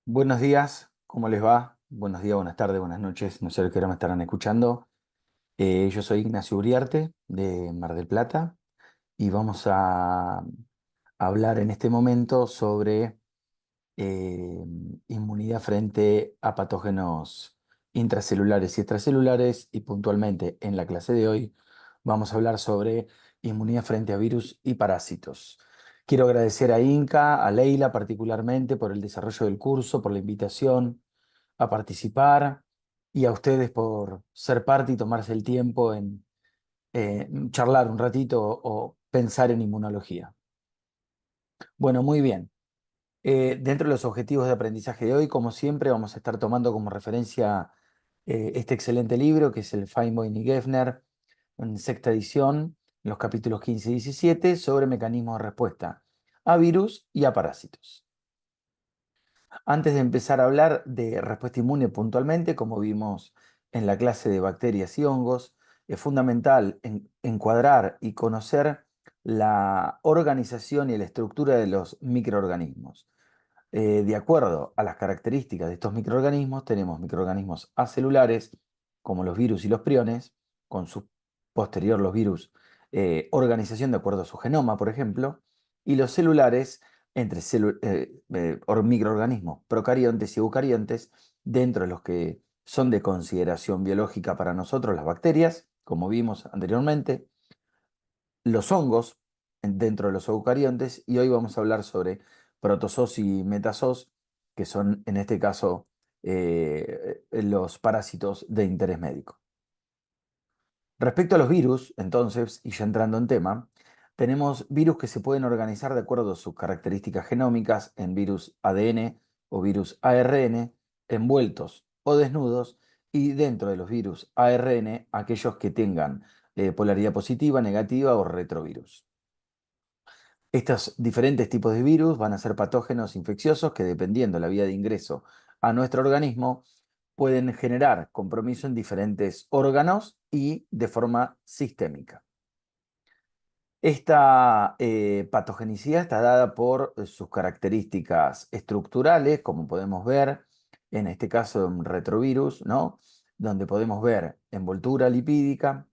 Buenos días, ¿cómo les va? Buenos días, buenas tardes, buenas noches, no sé a qué hora me estarán escuchando. Yo soy Ignacio Uriarte de Mar del Plata y vamos a hablar en este momento sobre eh, inmunidad frente a patógenos intracelulares y extracelulares y puntualmente en la clase de hoy vamos a hablar sobre inmunidad frente a virus y parásitos. Quiero agradecer a Inca, a Leila particularmente por el desarrollo del curso, por la invitación a participar y a ustedes por ser parte y tomarse el tiempo en charlar un ratito o pensar en inmunología. Bueno, muy bien. Dentro de los objetivos de aprendizaje de hoy, como siempre, vamos a estar tomando como referencia este excelente libro que es el Feinboim y Geffner, en sexta edición, en los capítulos 15 y 17, sobre mecanismos de respuesta a virus y a parásitos. Antes de empezar a hablar de respuesta inmune puntualmente, como vimos en la clase de bacterias y hongos, es fundamental encuadrar y conocer la organización y la estructura de los microorganismos. De acuerdo a las características de estos microorganismos, tenemos microorganismos acelulares, como los virus y los priones, con su posterior los virus, organización de acuerdo a su genoma, por ejemplo, y los celulares entre microorganismos procariontes y eucariontes, dentro de los que son de consideración biológica para nosotros las bacterias, como vimos anteriormente, los hongos dentro de los eucariontes y hoy vamos a hablar sobre protozoos y metazoos, que son en este caso los parásitos de interés médico. Respecto a los virus, entonces, y ya entrando en tema, tenemos virus que se pueden organizar de acuerdo a sus características genómicas en virus ADN o virus ARN, envueltos o desnudos, y dentro de los virus ARN, aquellos que tengan polaridad positiva, negativa o retrovirus. Estos diferentes tipos de virus van a ser patógenos infecciosos que, dependiendo de la vía de ingreso a nuestro organismo, pueden generar compromiso en diferentes órganos y de forma sistémica. Esta patogenicidad está dada por sus características estructurales, como podemos ver en este caso en retrovirus, ¿no? Donde podemos ver envoltura lipídica,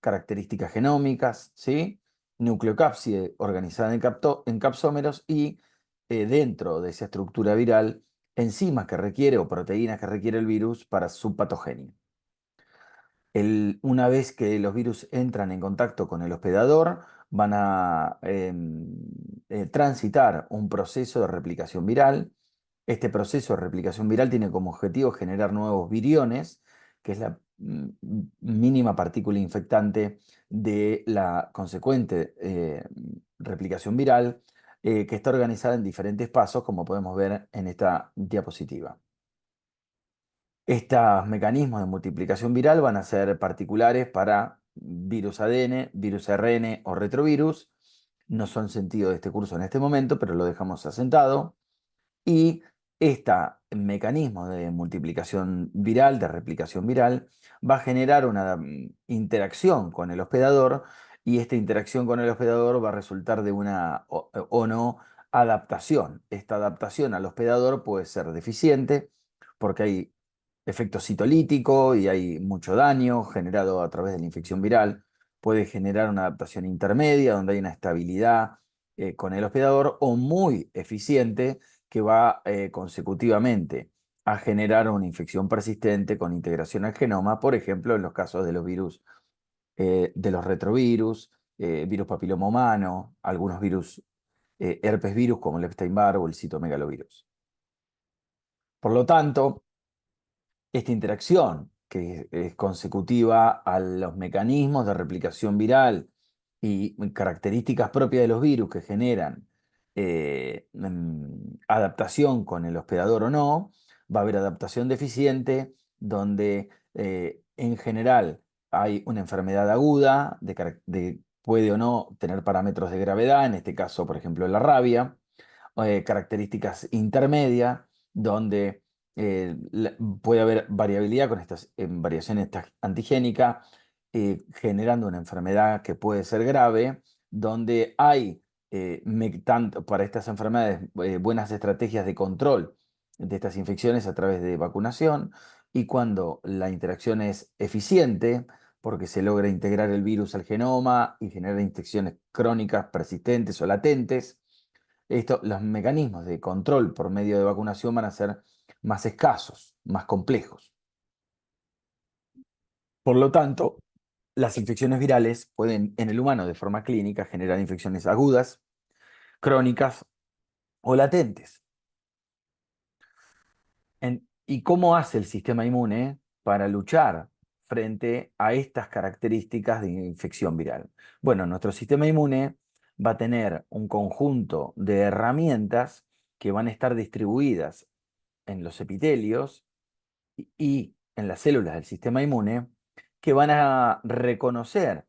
características genómicas, ¿sí? Nucleocápside organizada en capsómeros y dentro de esa estructura viral, enzimas que requiere o proteínas que requiere el virus para su patogenia. Una vez que los virus entran en contacto con el hospedador, van a transitar un proceso de replicación viral. Este proceso de replicación viral tiene como objetivo generar nuevos viriones, que es la mínima partícula infectante de la consecuente replicación viral, que está organizada en diferentes pasos, como podemos ver en esta diapositiva. Estos mecanismos de multiplicación viral van a ser particulares para virus ADN, virus ARN o retrovirus. No son sentido de este curso en este momento, pero lo dejamos asentado. Y este mecanismo de multiplicación viral, de replicación viral, va a generar una interacción con el hospedador y esta interacción con el hospedador va a resultar de una o no adaptación. Esta adaptación al hospedador puede ser deficiente porque hay efecto citolítico y hay mucho daño generado a través de la infección viral. Puede generar una adaptación intermedia donde hay una estabilidad con el hospedador o muy eficiente que va consecutivamente a generar una infección persistente con integración al genoma, por ejemplo, en los casos de los virus, de los retrovirus, virus papiloma humano, algunos virus, herpes virus como el Epstein-Barr o el citomegalovirus. Por lo tanto, esta interacción, que es consecutiva a los mecanismos de replicación viral y características propias de los virus que generan adaptación con el hospedador o no, va a haber adaptación deficiente donde en general hay una enfermedad aguda, puede o no tener parámetros de gravedad, en este caso, por ejemplo, la rabia, características intermedias, donde puede haber variabilidad con estas variaciones antigénicas, generando una enfermedad que puede ser grave, donde hay tanto para estas enfermedades buenas estrategias de control de estas infecciones a través de vacunación, y cuando la interacción es eficiente, porque se logra integrar el virus al genoma y generar infecciones crónicas persistentes o latentes, los mecanismos de control por medio de vacunación van a ser más escasos, más complejos. Por lo tanto, las infecciones virales pueden en el humano de forma clínica generar infecciones agudas, crónicas o latentes. ¿Y cómo hace el sistema inmune para luchar frente a estas características de infección viral? Bueno, nuestro sistema inmune va a tener un conjunto de herramientas que van a estar distribuidas en los epitelios y en las células del sistema inmune, que van a reconocer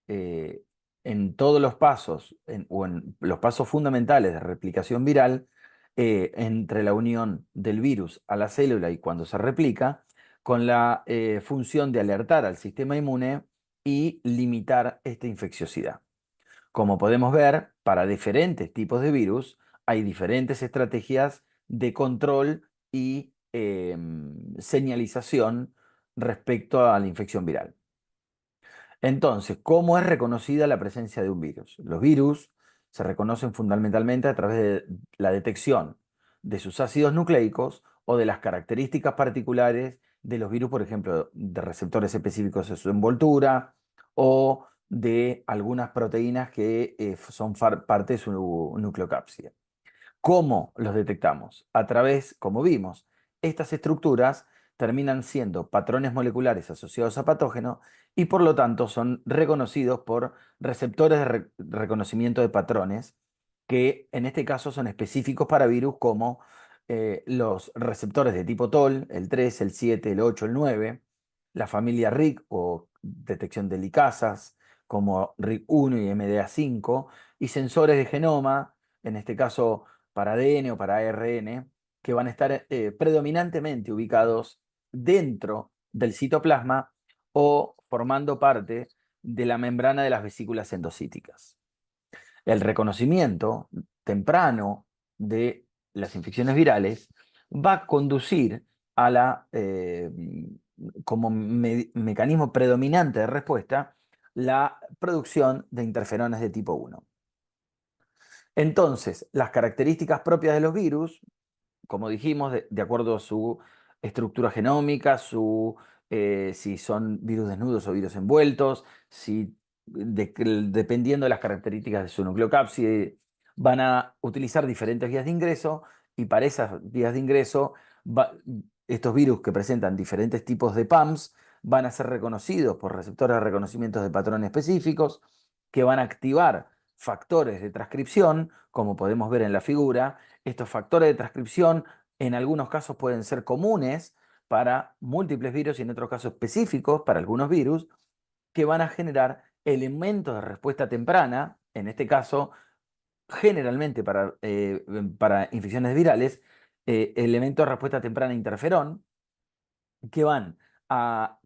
eh, en todos los pasos, o en los pasos fundamentales de replicación viral, entre la unión del virus a la célula y cuando se replica, con la función de alertar al sistema inmune y limitar esta infecciosidad. Como podemos ver, para diferentes tipos de virus hay diferentes estrategias de control y señalización respecto a la infección viral. Entonces, ¿cómo es reconocida la presencia de un virus? Los virus se reconocen fundamentalmente a través de la detección de sus ácidos nucleicos o de las características particulares de los virus, por ejemplo, de receptores específicos de su envoltura o de algunas proteínas que son parte de su nucleocápside. ¿Cómo los detectamos? A través, como vimos, estas estructuras terminan siendo patrones moleculares asociados a patógenos y por lo tanto son reconocidos por receptores de reconocimiento de patrones que en este caso son específicos para virus como los receptores de tipo TOL, el 3, el 7, el 8, el 9, la familia RIG o detección de licasas como RIG1 y MDA5 y sensores de genoma, en este caso para ADN o para ARN, que van a estar predominantemente ubicados dentro del citoplasma o formando parte de la membrana de las vesículas endocíticas. El reconocimiento temprano de las infecciones virales va a conducir a como mecanismo predominante de respuesta, la producción de interferones de tipo 1. Entonces, las características propias de los virus, como dijimos, de acuerdo a su estructura genómica, si son virus desnudos o virus envueltos, dependiendo de las características de su nucleocápside, van a utilizar diferentes vías de ingreso y para esas vías de ingreso, estos virus que presentan diferentes tipos de PAMs van a ser reconocidos por receptores de reconocimiento de patrón específicos que van a activar factores de transcripción, como podemos ver en la figura. Estos factores de transcripción en algunos casos pueden ser comunes para múltiples virus y en otros casos específicos para algunos virus que van a generar elementos de respuesta temprana, en este caso generalmente para infecciones virales, elementos de respuesta temprana interferón, que van a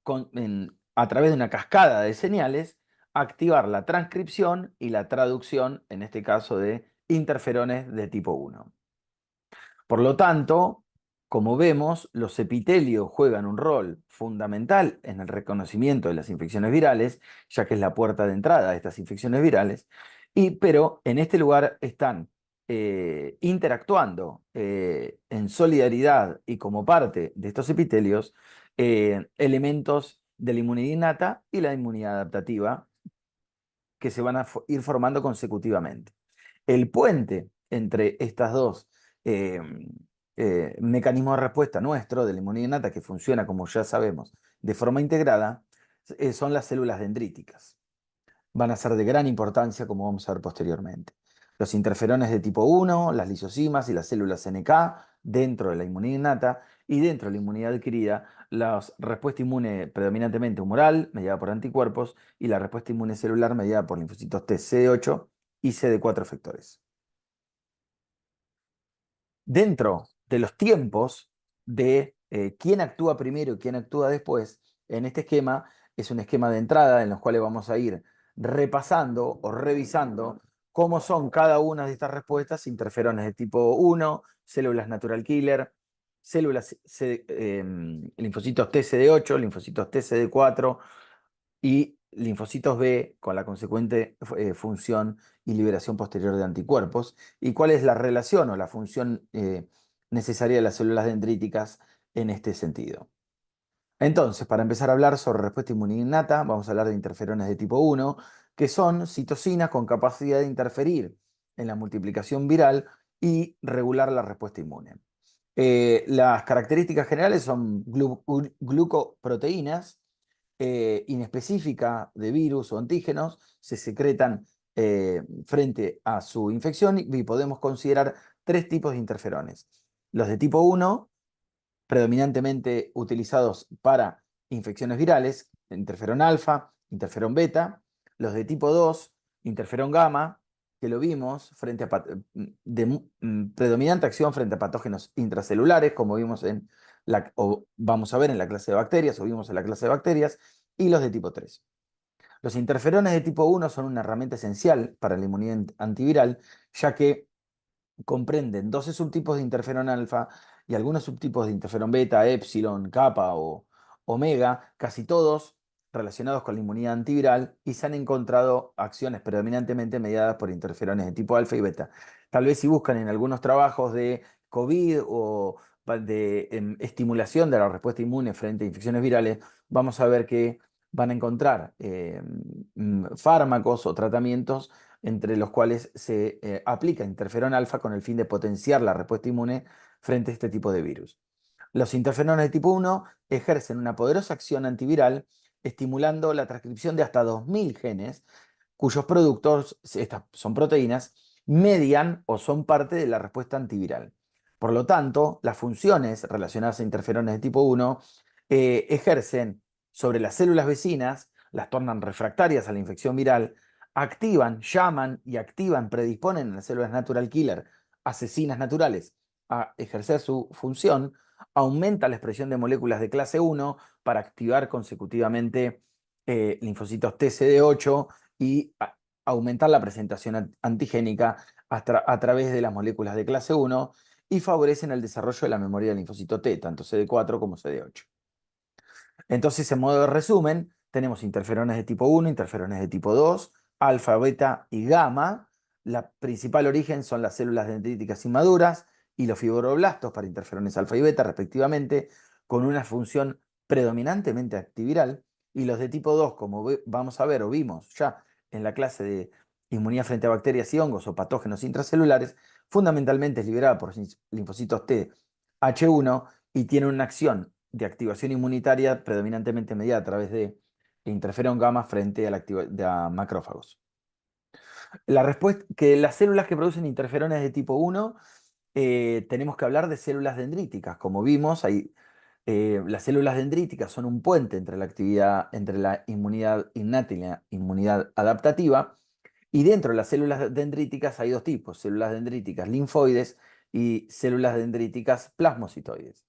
través de una cascada de señales, activar la transcripción y la traducción, en este caso de interferones de tipo 1. Por lo tanto, como vemos, los epitelios juegan un rol fundamental en el reconocimiento de las infecciones virales, ya que es la puerta de entrada a estas infecciones virales, pero en este lugar están interactuando en solidaridad y como parte de estos epitelios elementos de la inmunidad innata y la inmunidad adaptativa que se van a ir formando consecutivamente. El puente entre estas dos eh, mecanismos de respuesta nuestro de la inmunidad innata, que funciona, como ya sabemos, de forma integrada, son las células dendríticas. Van a ser de gran importancia, como vamos a ver posteriormente. Los interferones de tipo 1, las lisosimas y las células NK dentro de la inmunidad innata y dentro de la inmunidad adquirida, la respuesta inmune predominantemente humoral, mediada por anticuerpos, y la respuesta inmune celular, mediada por linfocitos T, CD8 y CD4 efectores. Dentro de los tiempos de quién actúa primero y quién actúa después, en este esquema es un esquema de entrada en los cuales vamos a ir repasando o revisando cómo son cada una de estas respuestas, interferones de tipo 1, células natural killer, linfocitos TCD8, linfocitos TCD4 y linfocitos B con la consecuente función y liberación posterior de anticuerpos. ¿Y cuál es la relación o la función necesaria de las células dendríticas en este sentido? Entonces, para empezar a hablar sobre respuesta inmune innata, vamos a hablar de interferones de tipo 1, que son citocinas con capacidad de interferir en la multiplicación viral y regular la respuesta inmune. Las características generales son glucoproteínas inespecíficas de virus o antígenos, se secretan frente a su infección y podemos considerar tres tipos de interferones. Los de tipo 1, predominantemente utilizados para infecciones virales, interferón alfa, interferón beta, los de tipo 2, interferón gamma, que lo vimos frente a predominante acción frente a patógenos intracelulares, como vimos o vamos a ver en la clase de bacterias, o vimos en la clase de bacterias, y los de tipo 3. Los interferones de tipo 1 son una herramienta esencial para la inmunidad antiviral, ya que comprenden 12 subtipos de interferón alfa y algunos subtipos de interferón beta, epsilon, kappa o omega, casi todos relacionados con la inmunidad antiviral, y se han encontrado acciones predominantemente mediadas por interferones de tipo alfa y beta. Tal vez si buscan en algunos trabajos de COVID o de estimulación de la respuesta inmune frente a infecciones virales, vamos a ver que van a encontrar fármacos o tratamientos entre los cuales se aplica interferón alfa con el fin de potenciar la respuesta inmune frente a este tipo de virus. Los interferones de tipo 1 ejercen una poderosa acción antiviral, estimulando la transcripción de hasta 2000 genes, cuyos productos, estas son proteínas, median o son parte de la respuesta antiviral. Por lo tanto, las funciones relacionadas a interferones de tipo 1 ejercen sobre las células vecinas, las tornan refractarias a la infección viral, activan, llaman y activan, predisponen a las células natural killer, asesinas naturales, a ejercer su función, aumenta la expresión de moléculas de clase 1 para activar consecutivamente linfocitos TCD8 y aumentar la presentación antigénica a través de las moléculas de clase 1 y favorecen el desarrollo de la memoria del linfocito T, tanto CD4 como CD8. Entonces, en modo de resumen, tenemos interferones de tipo 1, interferones de tipo 2, alfa, beta y gamma. La principal origen son las células dendríticas inmaduras y los fibroblastos para interferones alfa y beta, respectivamente, con una función predominantemente antiviral. Y los de tipo 2, como vamos a ver o vimos ya en la clase de inmunidad frente a bacterias y hongos o patógenos intracelulares, fundamentalmente es liberada por linfocitos T H1 y tiene una acción de activación inmunitaria predominantemente mediada a través de interferón gamma frente a macrófagos. La respuesta, que las células que producen interferones de tipo 1, tenemos que hablar de células dendríticas. Como vimos, las células dendríticas son un puente entre la actividad, entre la inmunidad innata y la inmunidad adaptativa. Y dentro de las células dendríticas hay dos tipos, células dendríticas linfoides y células dendríticas plasmocitoides.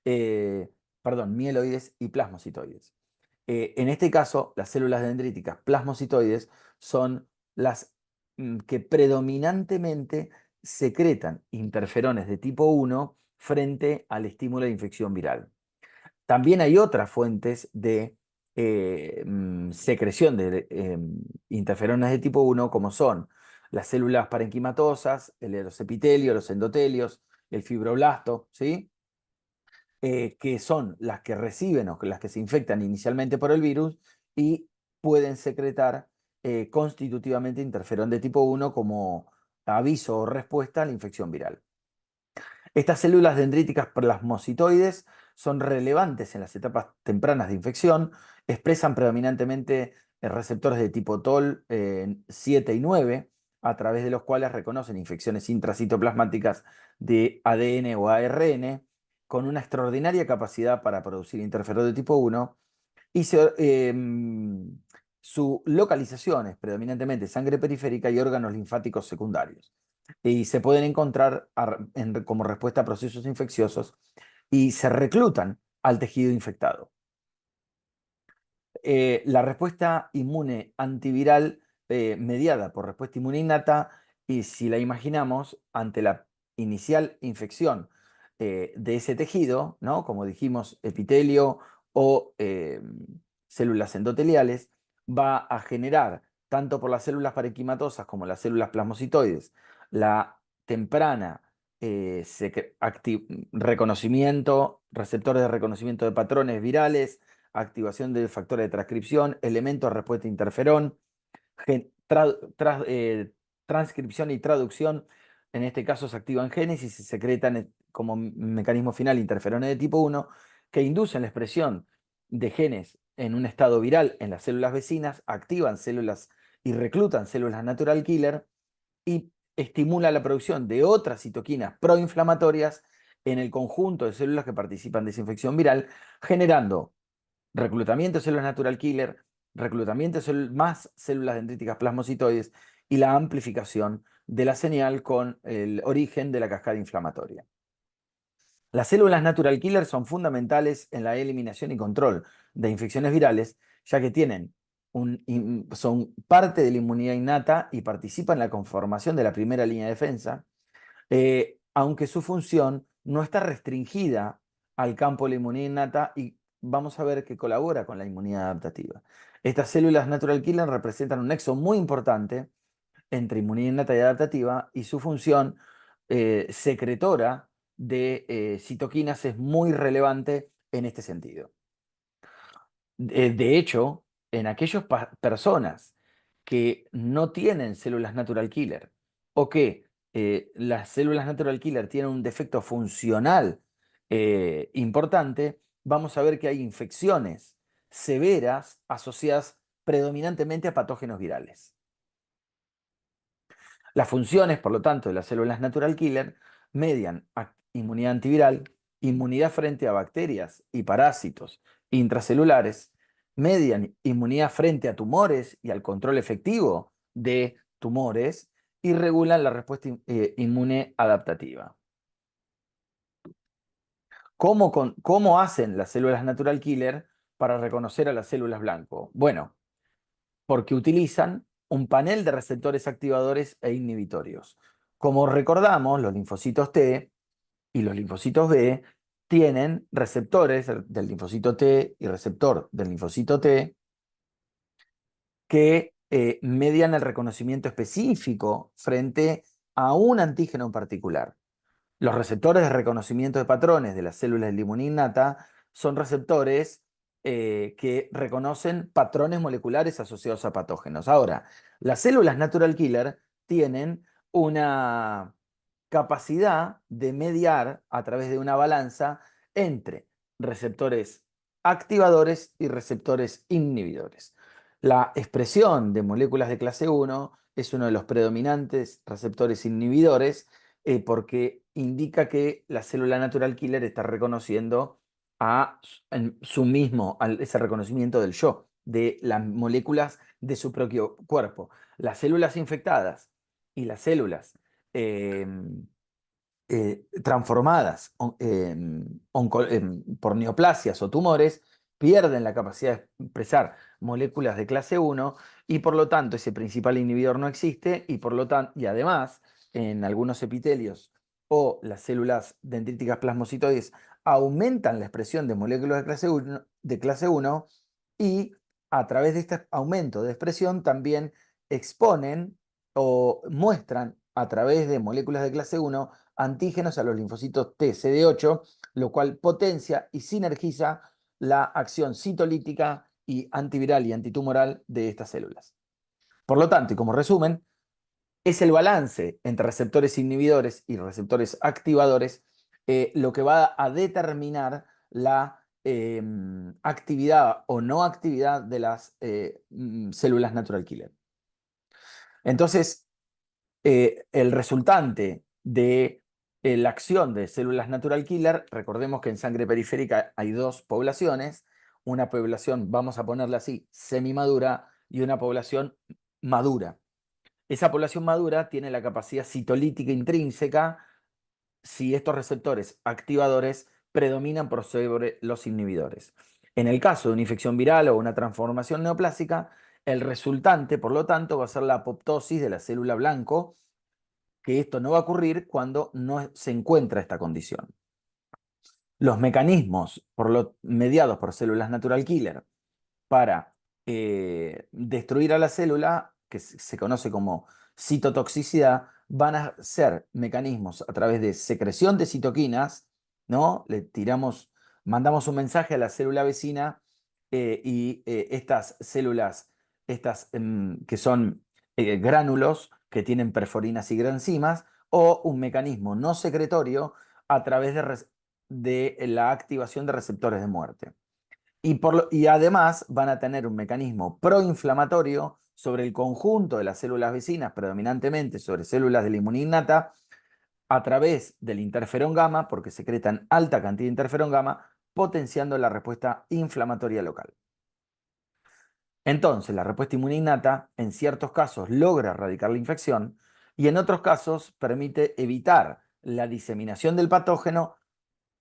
eh, Perdón, mieloides y plasmocitoides. En este caso, las células dendríticas plasmocitoides son las que predominantemente secretan interferones de tipo 1 frente al estímulo de infección viral. También hay otras fuentes de secreción de interferones de tipo 1, como son las células parenquimatosas, el erosepitelio, los endotelios, el fibroblasto, ¿sí? Que son las que reciben o las que se infectan inicialmente por el virus y pueden secretar constitutivamente interferón de tipo 1 como aviso o respuesta a la infección viral. Estas células dendríticas plasmocitoides son relevantes en las etapas tempranas de infección, expresan predominantemente receptores de tipo TOL 7 y 9, a través de los cuales reconocen infecciones intracitoplasmáticas de ADN o ARN, con una extraordinaria capacidad para producir interferón de tipo 1, y su localización es predominantemente sangre periférica y órganos linfáticos secundarios. Y se pueden encontrar como respuesta a procesos infecciosos y se reclutan al tejido infectado. La respuesta inmune antiviral mediada por respuesta inmune innata, y si la imaginamos ante la inicial infección de ese tejido, ¿no? Como dijimos, epitelio o células endoteliales, va a generar, tanto por las células parenquimatosas como las células plasmocitoides, la temprana reconocimiento, receptores de reconocimiento de patrones virales, activación de factores de transcripción, elementos de respuesta a interferón, transcripción y traducción. En este caso se activan genes y se secretan como mecanismo final interferones de tipo 1 que inducen la expresión de genes en un estado viral en las células vecinas, activan células y reclutan células natural killer y estimula la producción de otras citoquinas proinflamatorias en el conjunto de células que participan de esa infección viral, generando reclutamiento de células natural killer, reclutamiento de más células dendríticas plasmocitoides y la amplificación de la señal con el origen de la cascada inflamatoria. Las células natural killer son fundamentales en la eliminación y control de infecciones virales, ya que son parte de la inmunidad innata y participan en la conformación de la primera línea de defensa, aunque su función no está restringida al campo de la inmunidad innata y vamos a ver que colabora con la inmunidad adaptativa. Estas células natural killer representan un nexo muy importante entre inmunidad innata y adaptativa y su función secretora de citoquinas es muy relevante en este sentido. De hecho, en aquellas personas que no tienen células natural killer o que las células natural killer tienen un defecto funcional importante, vamos a ver que hay infecciones severas asociadas predominantemente a patógenos virales. Las funciones, por lo tanto, de las células natural killer median inmunidad antiviral, inmunidad frente a bacterias y parásitos intracelulares, median inmunidad frente a tumores y al control efectivo de tumores y regulan la respuesta inmune adaptativa. ¿Cómo hacen las células natural killer para reconocer a las células blanco? Bueno, porque utilizan un panel de receptores activadores e inhibitorios. Como recordamos, los linfocitos T y los linfocitos B tienen receptores del linfocito T y receptor del linfocito T que median el reconocimiento específico frente a un antígeno en particular. Los receptores de reconocimiento de patrones de las células de la inmunidad innata son receptores que reconocen patrones moleculares asociados a patógenos. Ahora, las células natural killer tienen una capacidad de mediar a través de una balanza entre receptores activadores y receptores inhibidores. La expresión de moléculas de clase 1 es uno de los predominantes receptores inhibidores porque indica que la célula natural killer está reconociendo en su mismo, ese reconocimiento del yo, de las moléculas de su propio cuerpo. Las células infectadas y las células transformadas por neoplasias o tumores pierden la capacidad de expresar moléculas de clase 1 y por lo tanto ese principal inhibidor no existe y además en algunos epitelios o las células dendríticas plasmocitoides aumentan la expresión de moléculas de clase 1 y a través de este aumento de expresión también exponen o muestran a través de moléculas de clase 1 antígenos a los linfocitos T CD8, lo cual potencia y sinergiza la acción citolítica y antiviral y antitumoral de estas células. Por lo tanto, y como resumen, es el balance entre receptores inhibidores y receptores activadores lo que va a determinar la actividad o no actividad de las células natural killer. Entonces, el resultante de la acción de células natural killer, recordemos que en sangre periférica hay dos poblaciones, una población, vamos a ponerla así, semimadura y una población madura. Esa población madura tiene la capacidad citolítica intrínseca si estos receptores activadores predominan por sobre los inhibidores. En el caso de una infección viral o una transformación neoplásica, el resultante, por lo tanto, va a ser la apoptosis de la célula blanco que esto no va a ocurrir cuando no se encuentra esta condición. Los mecanismos mediados por células natural killer para destruir a la célula, que se conoce como citotoxicidad, van a ser mecanismos a través de secreción de citoquinas, ¿no? Mandamos un mensaje a la célula vecina y estas células, que son gránulos que tienen perforinas y granzimas, o un mecanismo no secretorio a través de la activación de receptores de muerte. Y además van a tener un mecanismo proinflamatorio sobre el conjunto de las células vecinas, predominantemente sobre células de la inmunidad innata, a través del interferón gamma, porque secretan alta cantidad de interferón gamma, potenciando la respuesta inflamatoria local. Entonces, la respuesta inmune innata en ciertos casos logra erradicar la infección y en otros casos permite evitar la diseminación del patógeno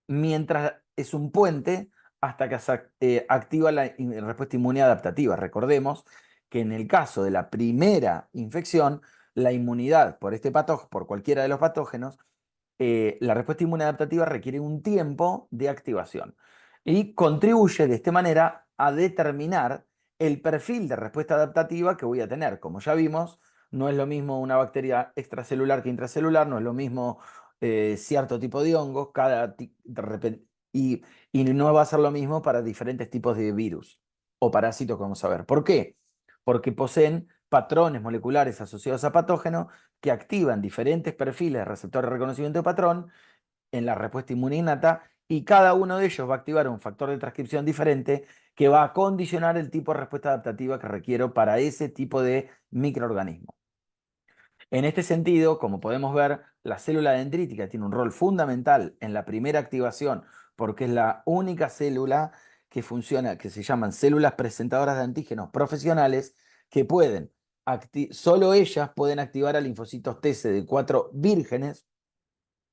mientras es un puente hasta que se activa la respuesta inmune adaptativa. Recordemos que en el caso de la primera infección, la inmunidad por este patógeno, por cualquiera de los patógenos, la respuesta inmune adaptativa requiere un tiempo de activación y contribuye de esta manera a determinar el perfil de respuesta adaptativa que voy a tener. Como ya vimos, no es lo mismo una bacteria extracelular que intracelular, no es lo mismo cierto tipo de hongos, y, y no va a ser lo mismo para diferentes tipos de virus o parásitos que vamos a ver. ¿Por qué? Porque poseen patrones moleculares asociados a patógenos que activan diferentes perfiles de receptores de reconocimiento de patrón en la respuesta inmune innata y cada uno de ellos va a activar un factor de transcripción diferente que va a condicionar el tipo de respuesta adaptativa que requiero para ese tipo de microorganismo. En este sentido, como podemos ver, la célula dendrítica tiene un rol fundamental en la primera activación porque es la única célula que funciona, que se llaman células presentadoras de antígenos profesionales, que solo ellas pueden activar a linfocitos TCD4 vírgenes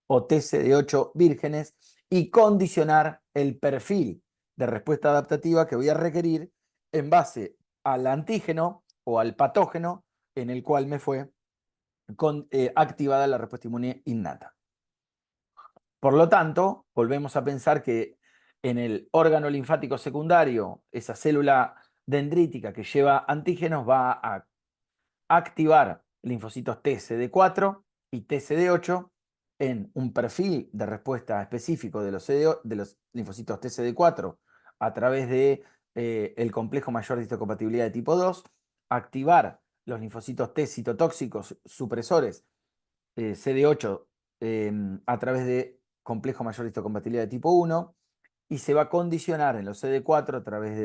o TCD8 vírgenes y condicionar el perfil de respuesta adaptativa que voy a requerir en base al antígeno o al patógeno en el cual me fue activada la respuesta inmune innata. Por lo tanto, volvemos a pensar que en el órgano linfático secundario, esa célula dendrítica que lleva antígenos va a activar linfocitos TCD4 y TCD8 en un perfil de respuesta específico de los linfocitos TCD4 a través de el complejo mayor de histocompatibilidad de tipo 2, activar los linfocitos T citotóxicos supresores CD8 a través de complejo mayor de histocompatibilidad de tipo 1 y se va a condicionar en los CD4 a través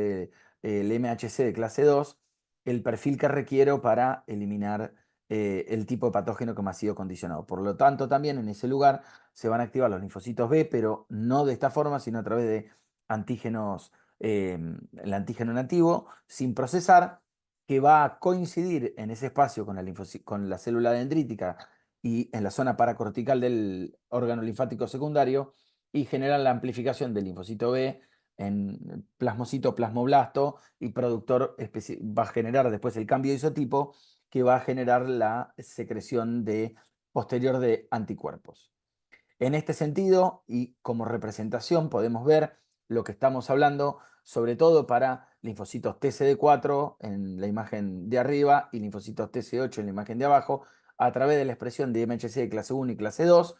del MHC de clase 2 el perfil que requiero para eliminar el tipo de patógeno que me ha sido condicionado. Por lo tanto, también en ese lugar se van a activar los linfocitos B, pero no de esta forma, sino a través de antígenos, el antígeno nativo, sin procesar, que va a coincidir en ese espacio con la célula dendrítica y en la zona paracortical del órgano linfático secundario y generan la amplificación del linfocito B en plasmocito, plasmoblasto y productor va a generar después el cambio de isotipo que va a generar la secreción posterior de anticuerpos. En este sentido, y como representación, podemos ver lo que estamos hablando, sobre todo para linfocitos TCD4 en la imagen de arriba y linfocitos TC8 en la imagen de abajo, a través de la expresión de MHC de clase 1 y clase 2.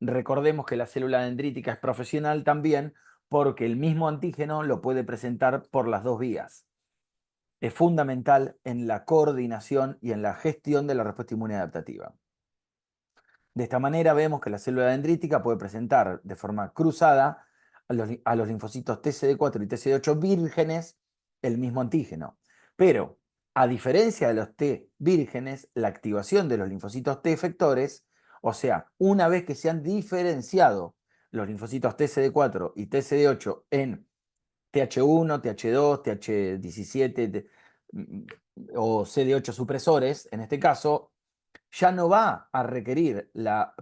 Recordemos que la célula dendrítica es profesional también porque el mismo antígeno lo puede presentar por las dos vías. Es fundamental en la coordinación y en la gestión de la respuesta inmune adaptativa. De esta manera vemos que la célula dendrítica puede presentar de forma cruzada a los linfocitos TCD4 y TCD8 vírgenes el mismo antígeno. Pero, a diferencia de los T vírgenes, la activación de los linfocitos T efectores, o sea, una vez que se han diferenciado los linfocitos TCD4 y TCD8 en TH1, TH2, TH17 o CD8 supresores, en este caso, ya no va a requerir la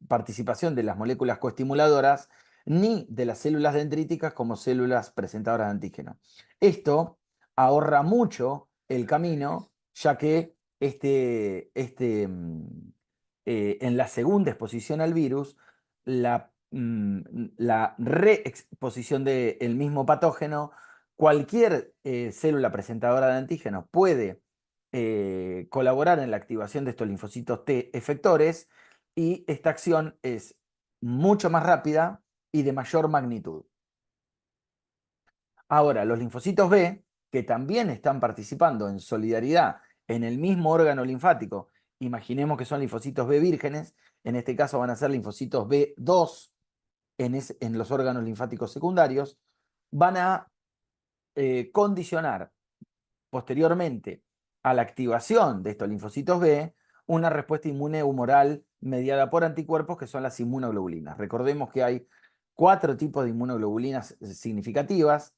participación de las moléculas coestimuladoras ni de las células dendríticas como células presentadoras de antígeno. Esto ahorra mucho el camino, ya que en la segunda exposición al virus, la reexposición del mismo patógeno, cualquier célula presentadora de antígenos puede colaborar en la activación de estos linfocitos T efectores, y esta acción es mucho más rápida y de mayor magnitud. Ahora, los linfocitos B, que también están participando en solidaridad en el mismo órgano linfático, imaginemos que son linfocitos B vírgenes, en este caso van a ser linfocitos B2 en los órganos linfáticos secundarios, van a condicionar posteriormente a la activación de estos linfocitos B una respuesta inmune humoral mediada por anticuerpos, que son las inmunoglobulinas. Recordemos que hay 4 tipos de inmunoglobulinas significativas,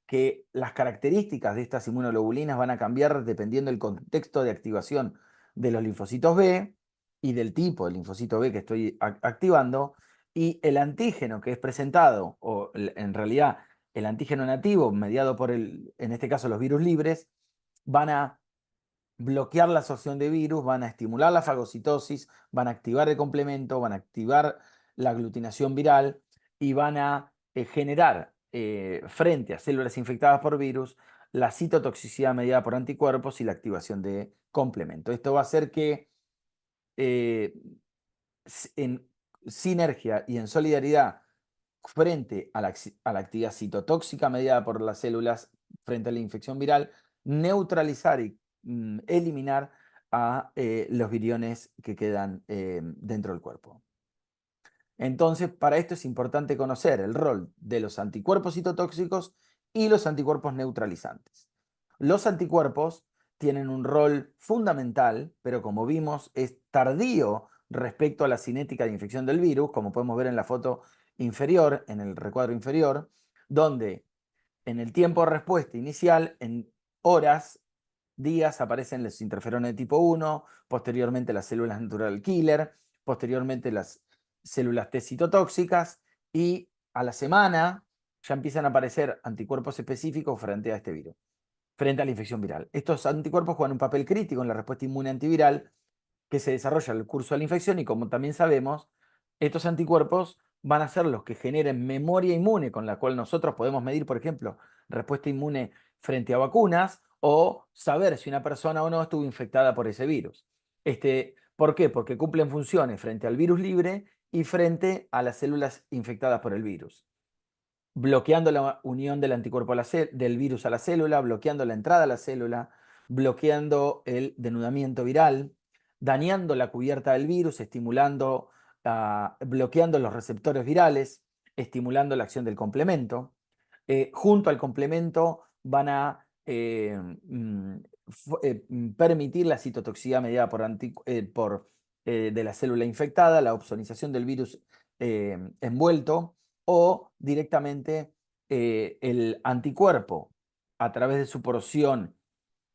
que las características de estas inmunoglobulinas van a cambiar dependiendo del contexto de activación de los linfocitos B y del tipo de linfocito B que estoy activando, y el antígeno que es presentado, o en realidad el antígeno nativo mediado por en este caso los virus libres, van a bloquear la absorción de virus, van a estimular la fagocitosis, van a activar el complemento, van a activar la aglutinación viral y van a generar frente a células infectadas por virus la citotoxicidad mediada por anticuerpos y la activación de complemento. Esto va a hacer que eh, en sinergia y en solidaridad frente a la actividad citotóxica mediada por las células frente a la infección viral, neutralizar y eliminar a los viriones que quedan dentro del cuerpo. Entonces, para esto es importante conocer el rol de los anticuerpos citotóxicos y los anticuerpos neutralizantes. Los anticuerpos tienen un rol fundamental, pero como vimos, es tardío respecto a la cinética de infección del virus, como podemos ver en la foto inferior, en el recuadro inferior, donde en el tiempo de respuesta inicial, en horas, días, aparecen los interferones de tipo 1, posteriormente las células natural killer, posteriormente las células T citotóxicas, y a la semana ya empiezan a aparecer anticuerpos específicos frente a este virus, frente a la infección viral. Estos anticuerpos juegan un papel crítico en la respuesta inmune antiviral que se desarrolla en el curso de la infección, y como también sabemos, estos anticuerpos van a ser los que generen memoria inmune con la cual nosotros podemos medir, por ejemplo, respuesta inmune frente a vacunas o saber si una persona o no estuvo infectada por ese virus. ¿Por qué? Porque cumplen funciones frente al virus libre y frente a las células infectadas por el virus, bloqueando la unión del anticuerpo del virus a la célula, bloqueando la entrada a la célula, bloqueando el denudamiento viral, dañando la cubierta del virus, estimulando, bloqueando los receptores virales, estimulando la acción del complemento. Junto al complemento van a permitir la citotoxicidad mediada de la célula infectada, la opsonización del virus envuelto, o directamente el anticuerpo, a través de su porción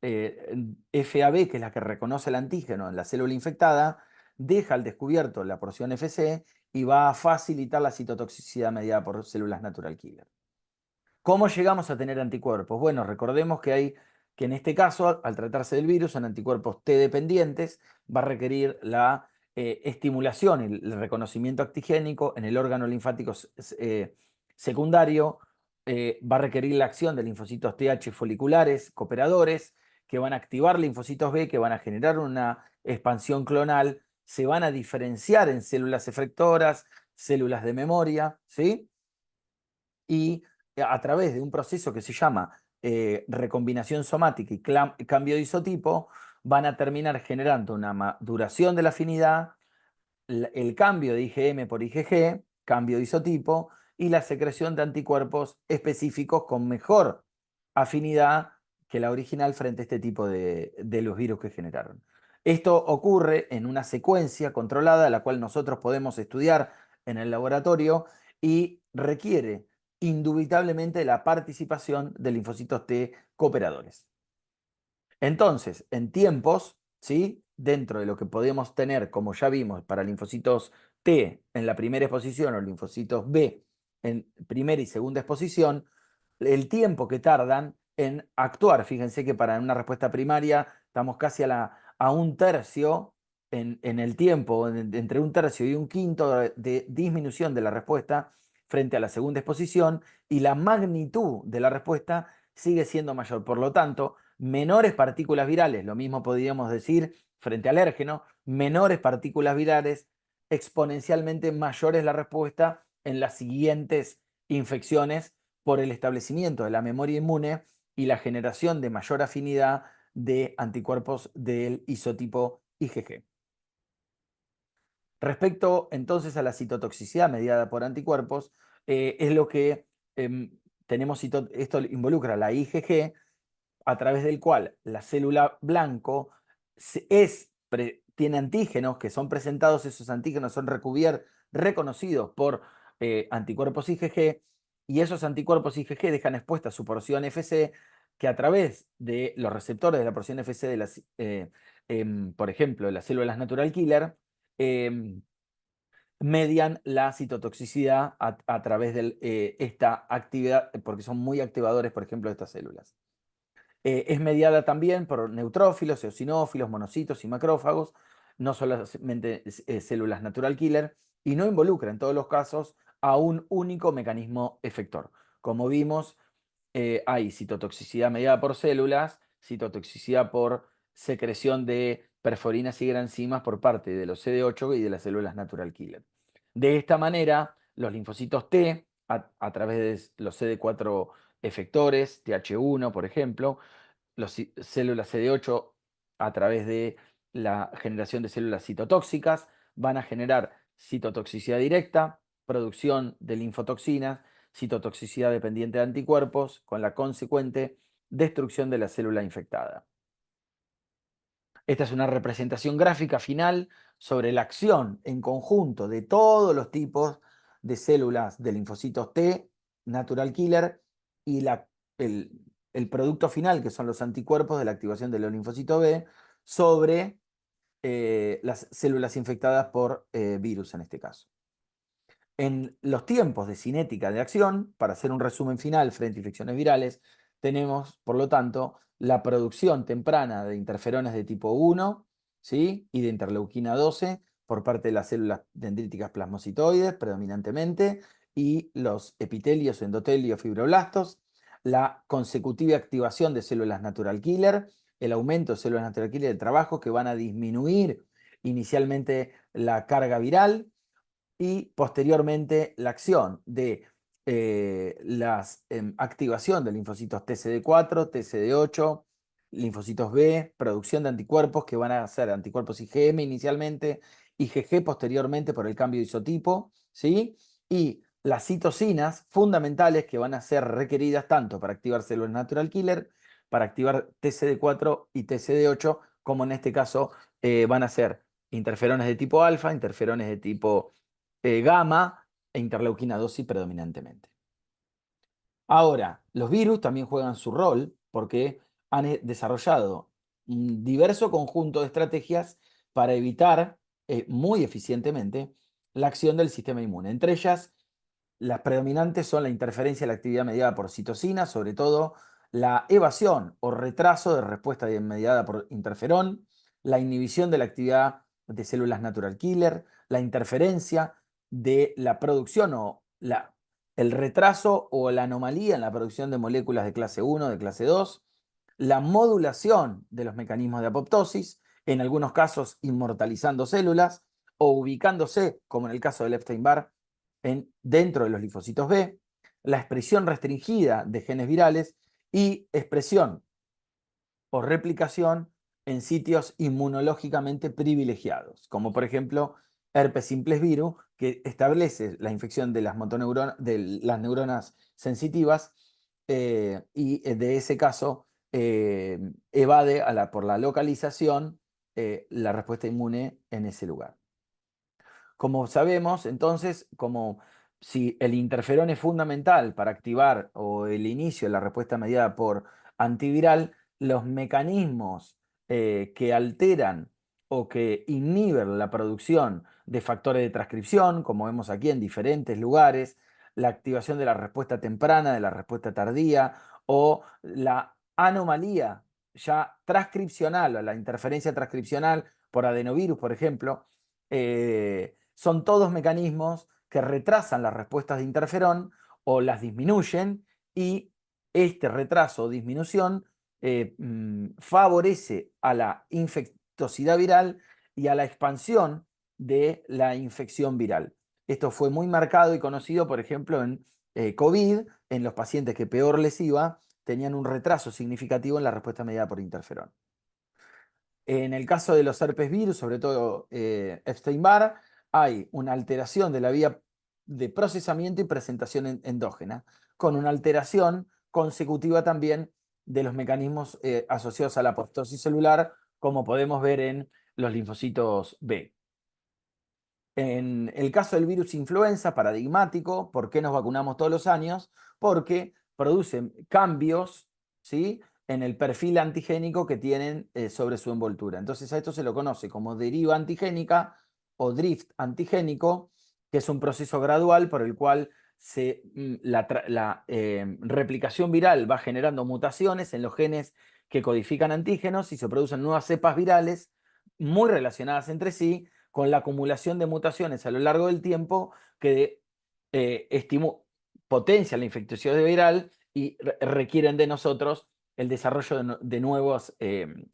FAB, que es la que reconoce el antígeno en la célula infectada, deja al descubierto la porción FC y va a facilitar la citotoxicidad mediada por células natural killer. ¿Cómo llegamos a tener anticuerpos? Bueno, recordemos que en este caso, al tratarse del virus, son anticuerpos T dependientes, va a requerir la estimulación y el reconocimiento antigénico en el órgano linfático secundario, va a requerir la acción de linfocitos TH foliculares cooperadores, que van a activar linfocitos B, que van a generar una expansión clonal, se van a diferenciar en células efectoras, células de memoria, ¿sí? Y a través de un proceso que se llama recombinación somática y cambio de isotipo, van a terminar generando una maduración de la afinidad, el cambio de IgM por IgG, cambio de isotipo, y la secreción de anticuerpos específicos con mejor afinidad que la original frente a este tipo de los virus que generaron. Esto ocurre en una secuencia controlada, la cual nosotros podemos estudiar en el laboratorio, y requiere indubitablemente la participación de linfocitos T cooperadores. Entonces, en tiempos, ¿sí? Dentro de lo que podemos tener, como ya vimos, para linfocitos T en la primera exposición o linfocitos B en primera y segunda exposición, el tiempo que tardan en actuar, fíjense que para una respuesta primaria estamos casi a un tercio en el tiempo, entre un tercio y un quinto de disminución de la respuesta frente a la segunda exposición, y la magnitud de la respuesta sigue siendo mayor. Por lo tanto, menores partículas virales, lo mismo podríamos decir frente al alérgeno, menores partículas virales, exponencialmente mayor es la respuesta en las siguientes infecciones por el establecimiento de la memoria inmune y la generación de mayor afinidad de anticuerpos del isotipo IgG. Respecto entonces a la citotoxicidad mediada por anticuerpos, es lo que tenemos, esto involucra la IgG, a través del cual la célula blanco tiene antígenos que son presentados, esos antígenos son reconocidos por anticuerpos IgG, y esos anticuerpos IgG dejan expuesta su porción Fc, que a través de los receptores de la porción Fc de las, por ejemplo, de las células natural killer, em, median la citotoxicidad a través de esta actividad, porque son muy activadores, por ejemplo, de estas células. Es mediada también por neutrófilos, eosinófilos, monocitos y macrófagos, no solamente células natural killer, y no involucra en todos los casos a un único mecanismo efector. Como vimos, hay citotoxicidad mediada por células, citotoxicidad por secreción de perforinas y granzimas por parte de los CD8 y de las células natural killer. De esta manera, los linfocitos T, a través de los CD4 efectores, TH1 por ejemplo, las células CD8 a través de la generación de células citotóxicas van a generar citotoxicidad directa, producción de linfotoxinas, citotoxicidad dependiente de anticuerpos, con la consecuente destrucción de la célula infectada. Esta es una representación gráfica final sobre la acción en conjunto de todos los tipos de células de linfocitos T, natural killer, y el producto final, que son los anticuerpos de la activación de los linfocitos B, sobre las células infectadas por virus en este caso. En los tiempos de cinética de acción, para hacer un resumen final frente a infecciones virales, tenemos, por lo tanto, la producción temprana de interferones de tipo 1, ¿sí? Y de interleuquina 12 por parte de las células dendríticas plasmocitoides predominantemente, y los epitelios, endotelios, fibroblastos, la consecutiva activación de células natural killer, el aumento de células natural killer de trabajo que van a disminuir inicialmente la carga viral, y posteriormente la acción de la activación de linfocitos TCD4, TCD8, linfocitos B, producción de anticuerpos que van a ser anticuerpos IgM inicialmente, IgG posteriormente por el cambio de isotipo, ¿sí? Y las citocinas fundamentales que van a ser requeridas tanto para activar células natural killer, para activar TCD4 y TCD8, como en este caso van a ser interferones de tipo alfa, interferones de tipo gamma e interleuquina 2 predominantemente. Ahora, los virus también juegan su rol porque han desarrollado un diverso conjunto de estrategias para evitar muy eficientemente la acción del sistema inmune. Entre ellas, las predominantes son la interferencia de la actividad mediada por citocinas, sobre todo la evasión o retraso de respuesta mediada por interferón, la inhibición de la actividad de células natural killer, la interferencia de la producción o el retraso o la anomalía en la producción de moléculas de clase 1, de clase 2, la modulación de los mecanismos de apoptosis, en algunos casos inmortalizando células o ubicándose, como en el caso del Epstein-Barr, dentro de los linfocitos B, la expresión restringida de genes virales y expresión o replicación en sitios inmunológicamente privilegiados, como por ejemplo herpes simplex virus, que establece la infección de las de las neuronas sensitivas, y de ese caso evade por la localización la respuesta inmune en ese lugar. Como sabemos, entonces, como si el interferón es fundamental para activar o el inicio de la respuesta mediada por antiviral, los mecanismos que alteran o que inhiben la producción de factores de transcripción, como vemos aquí en diferentes lugares, la activación de la respuesta temprana, de la respuesta tardía, o la anomalía ya transcripcional o la interferencia transcripcional por adenovirus, por ejemplo, son todos mecanismos que retrasan las respuestas de interferón o las disminuyen, y este retraso o disminución favorece a la infectosidad viral y a la expansión de la infección viral. Esto fue muy marcado y conocido, por ejemplo, en COVID, en los pacientes que peor les iba, tenían un retraso significativo en la respuesta mediada por interferón. En el caso de los herpes virus, sobre todo Epstein-Barr, hay una alteración de la vía de procesamiento y presentación endógena, con una alteración consecutiva también de los mecanismos asociados a la apoptosis celular, como podemos ver en los linfocitos B. En el caso del virus influenza, paradigmático, ¿por qué nos vacunamos todos los años? Porque producen cambios, ¿sí?, en el perfil antigénico que tienen sobre su envoltura. Entonces a esto se lo conoce como deriva antigénica o drift antigénico, que es un proceso gradual por el cual la replicación viral va generando mutaciones en los genes que codifican antígenos y se producen nuevas cepas virales muy relacionadas entre sí, con la acumulación de mutaciones a lo largo del tiempo que potencian la infección viral y requieren de nosotros el desarrollo de nuevos,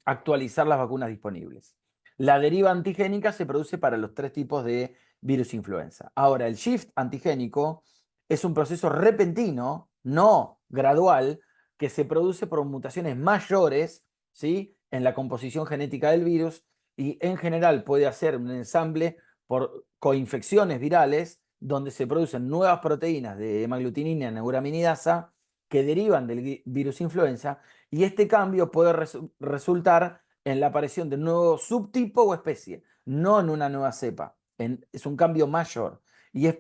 actualizar las vacunas disponibles. La deriva antigénica se produce para los 3 tipos de virus influenza. Ahora, el shift antigénico es un proceso repentino, no gradual, que se produce por mutaciones mayores, ¿sí?, en la composición genética del virus, y en general puede hacer un ensamble por coinfecciones virales donde se producen nuevas proteínas de hemaglutinina y neuraminidasa que derivan del virus influenza, y este cambio puede resultar en la aparición de un nuevo subtipo o especie, no en una nueva cepa. Es un cambio mayor y es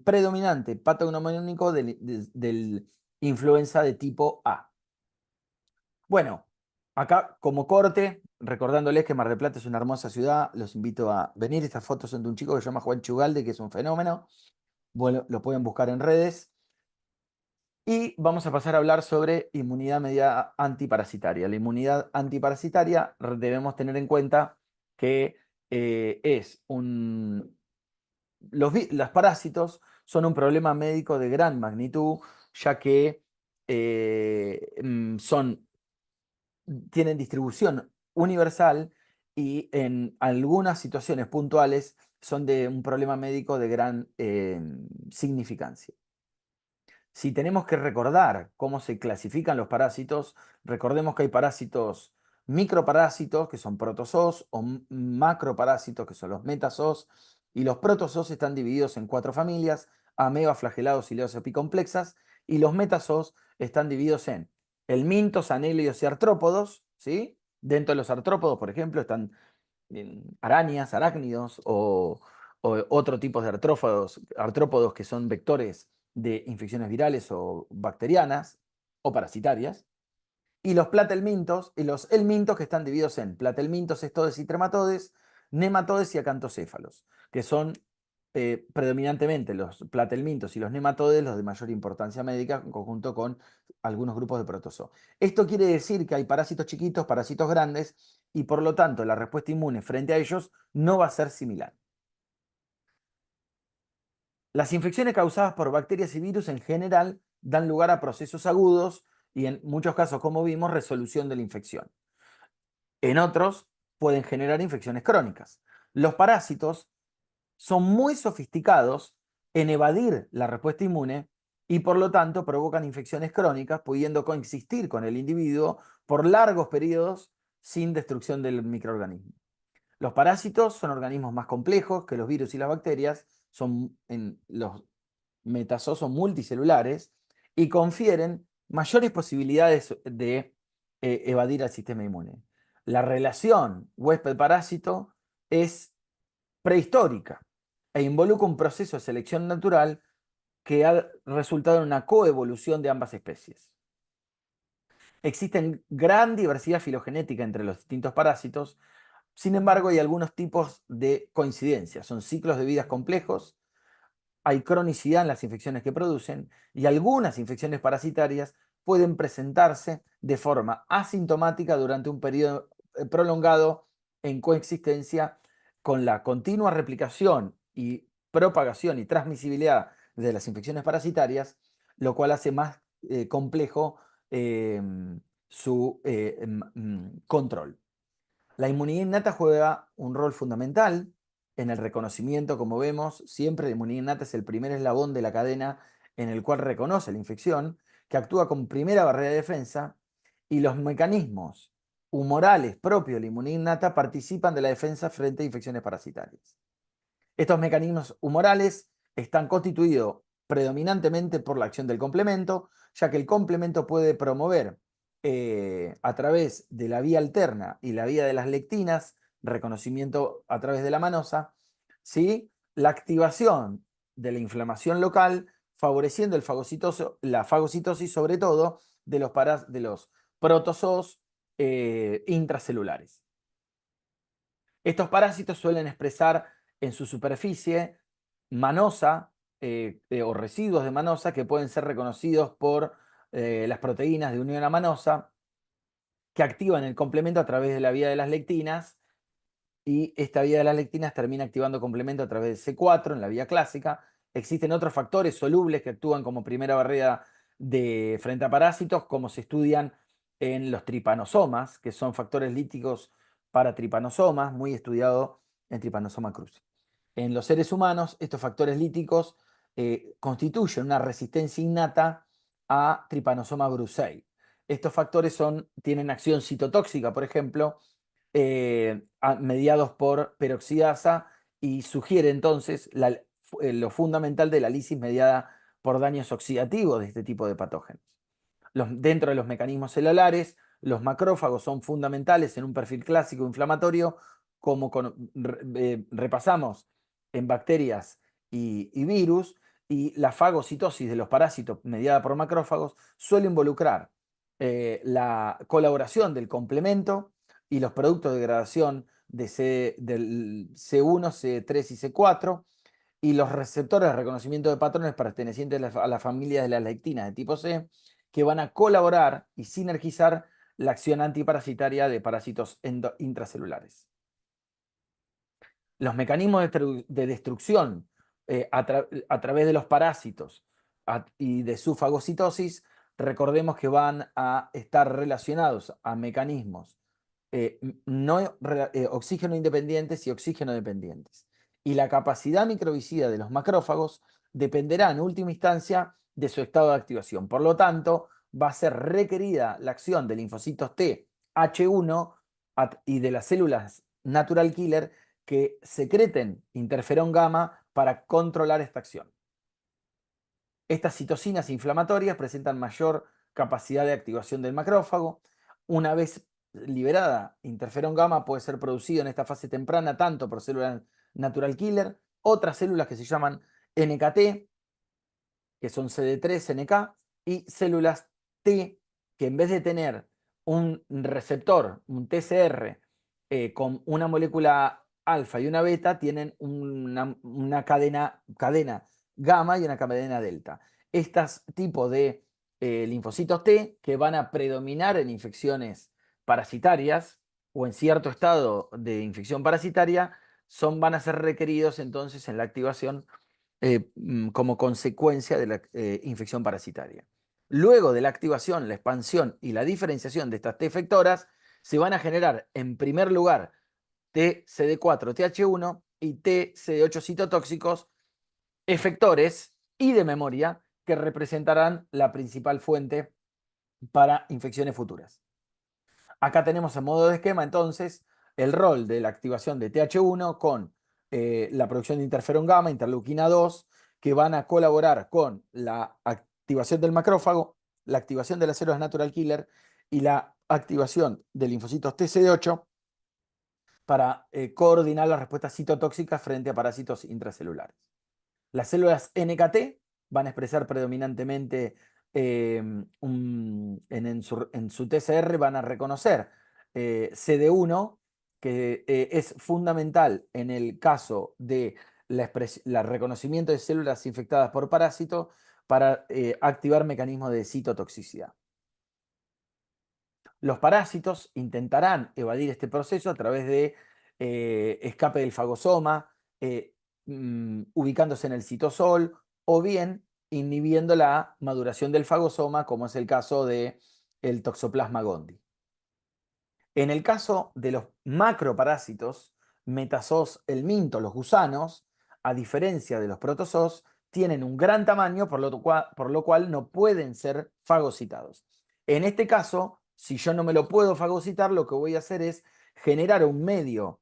predominante patognomónico del influenza de tipo A. Bueno, acá como corte, recordándoles que Mar del Plata es una hermosa ciudad, los invito a venir. Estas fotos son de un chico que se llama Juan Chugalde, que es un fenómeno. Bueno, lo pueden buscar en redes. Y vamos a pasar a hablar sobre inmunidad mediada antiparasitaria. La inmunidad antiparasitaria debemos tener en cuenta que los parásitos son un problema médico de gran magnitud, ya que tienen distribución universal y en algunas situaciones puntuales son de un problema médico de gran significancia. Si tenemos que recordar cómo se clasifican los parásitos, recordemos que hay parásitos microparásitos, que son protozoos, o macroparásitos, que son los metazoos, y los protozoos están divididos en 4 familias: amebas, flagelados, ciliados, epicomplexas, y los metazoos están divididos en helmintos, anélidos y artrópodos, ¿sí? Dentro de los artrópodos, por ejemplo, están arañas, arácnidos o otro tipo de artrópodos que son vectores de infecciones virales o bacterianas o parasitarias. Y los platelmintos y los helmintos, que están divididos en platelmintos, estodes y trematodes, nematodes y acantocéfalos, que son predominantemente los platelmintos y los nematodes los de mayor importancia médica, en conjunto con algunos grupos de protozoo. Esto quiere decir que hay parásitos chiquitos, parásitos grandes, y por lo tanto la respuesta inmune frente a ellos no va a ser similar. Las infecciones causadas por bacterias y virus en general dan lugar a procesos agudos y en muchos casos, como vimos, resolución de la infección. En otros pueden generar infecciones crónicas. Los parásitos son muy sofisticados en evadir la respuesta inmune y por lo tanto provocan infecciones crónicas, pudiendo coexistir con el individuo por largos periodos sin destrucción del microorganismo. Los parásitos son organismos más complejos que los virus y las bacterias, los metazoos son multicelulares y confieren mayores posibilidades de evadir al sistema inmune. La relación huésped-parásito es prehistórica e involucra un proceso de selección natural que ha resultado en una coevolución de ambas especies. Existe gran diversidad filogenética entre los distintos parásitos. Sin embargo, hay algunos tipos de coincidencia. Son ciclos de vidas complejos, hay cronicidad en las infecciones que producen, y algunas infecciones parasitarias pueden presentarse de forma asintomática durante un periodo prolongado en coexistencia con la continua replicación y propagación y transmisibilidad de las infecciones parasitarias, lo cual hace más complejo su control. La inmunidad innata juega un rol fundamental en el reconocimiento, como vemos, siempre la inmunidad innata es el primer eslabón de la cadena en el cual reconoce la infección, que actúa como primera barrera de defensa, y los mecanismos humorales propios de la inmunidad innata participan de la defensa frente a infecciones parasitarias. Estos mecanismos humorales están constituidos predominantemente por la acción del complemento, ya que el complemento puede promover a través de la vía alterna y la vía de las lectinas, reconocimiento a través de la manosa, ¿sí? La activación de la inflamación local, favoreciendo la fagocitosis sobre todo de los protozoos intracelulares. Estos parásitos suelen expresar en su superficie manosa o residuos de manosa que pueden ser reconocidos por las proteínas de unión a manosa que activan el complemento a través de la vía de las lectinas, y esta vía de las lectinas termina activando complemento a través de C4 en la vía clásica. Existen otros factores solubles que actúan como primera barrera frente a parásitos, como se estudian en los tripanosomas, que son factores líticos para tripanosomas, muy estudiado en Trypanosoma cruzi. En los seres humanos, estos factores líticos constituyen una resistencia innata a Trypanosoma brucei. Estos factores tienen acción citotóxica, por ejemplo, mediados por peroxidasa, y sugiere entonces lo fundamental de la lisis mediada por daños oxidativos de este tipo de patógenos. Dentro de los mecanismos celulares, los macrófagos son fundamentales en un perfil clásico inflamatorio, como repasamos en bacterias y virus, y la fagocitosis de los parásitos mediada por macrófagos suele involucrar la colaboración del complemento y los productos de degradación del C1, C3 y C4, y los receptores de reconocimiento de patrones pertenecientes a la familia de las lectinas de tipo C, que van a colaborar y sinergizar la acción antiparasitaria de parásitos intracelulares. Los mecanismos de destrucción a través de los parásitos y de su fagocitosis, recordemos que van a estar relacionados a mecanismos oxígeno independientes y oxígeno dependientes. Y la capacidad microbicida de los macrófagos dependerá en última instancia de su estado de activación. Por lo tanto, va a ser requerida la acción de linfocitos T, H1 y de las células natural killer que secreten interferón gamma para controlar esta acción. Estas citocinas inflamatorias presentan mayor capacidad de activación del macrófago. Una vez liberada, interferón gamma puede ser producido en esta fase temprana tanto por células natural killer, otras células que se llaman NKT, que son CD3, NK, y células T, que en vez de tener un receptor, un TCR, con una molécula alfa y una beta, tienen una cadena gamma y una cadena delta. Estos tipos de linfocitos T, que van a predominar en infecciones parasitarias o en cierto estado de infección parasitaria, van a ser requeridos entonces en la activación como consecuencia de la infección parasitaria. Luego de la activación, la expansión y la diferenciación de estas T efectoras, se van a generar en primer lugar TCD4, TH1 y TCD8 citotóxicos efectores y de memoria que representarán la principal fuente para infecciones futuras. Acá tenemos en modo de esquema entonces el rol de la activación de TH1 con la producción de interferón gamma, interleuquina 2, que van a colaborar con la activación del macrófago, la activación de las células natural killer y la activación de linfocitos TCD8 para coordinar la respuesta citotóxica frente a parásitos intracelulares. Las células NKT van a expresar predominantemente en su TCR, van a reconocer CD1, que es fundamental en el caso de la reconocimiento de células infectadas por parásito para activar mecanismos de citotoxicidad. Los parásitos intentarán evadir este proceso a través de escape del fagosoma, ubicándose en el citosol, o bien inhibiendo la maduración del fagosoma, como es el caso del Toxoplasma gondii. En el caso de los macroparásitos, metazoos, el minto, los gusanos, a diferencia de los protozoos, tienen un gran tamaño, por lo cual no pueden ser fagocitados. En este caso, si yo no me lo puedo fagocitar, lo que voy a hacer es generar un medio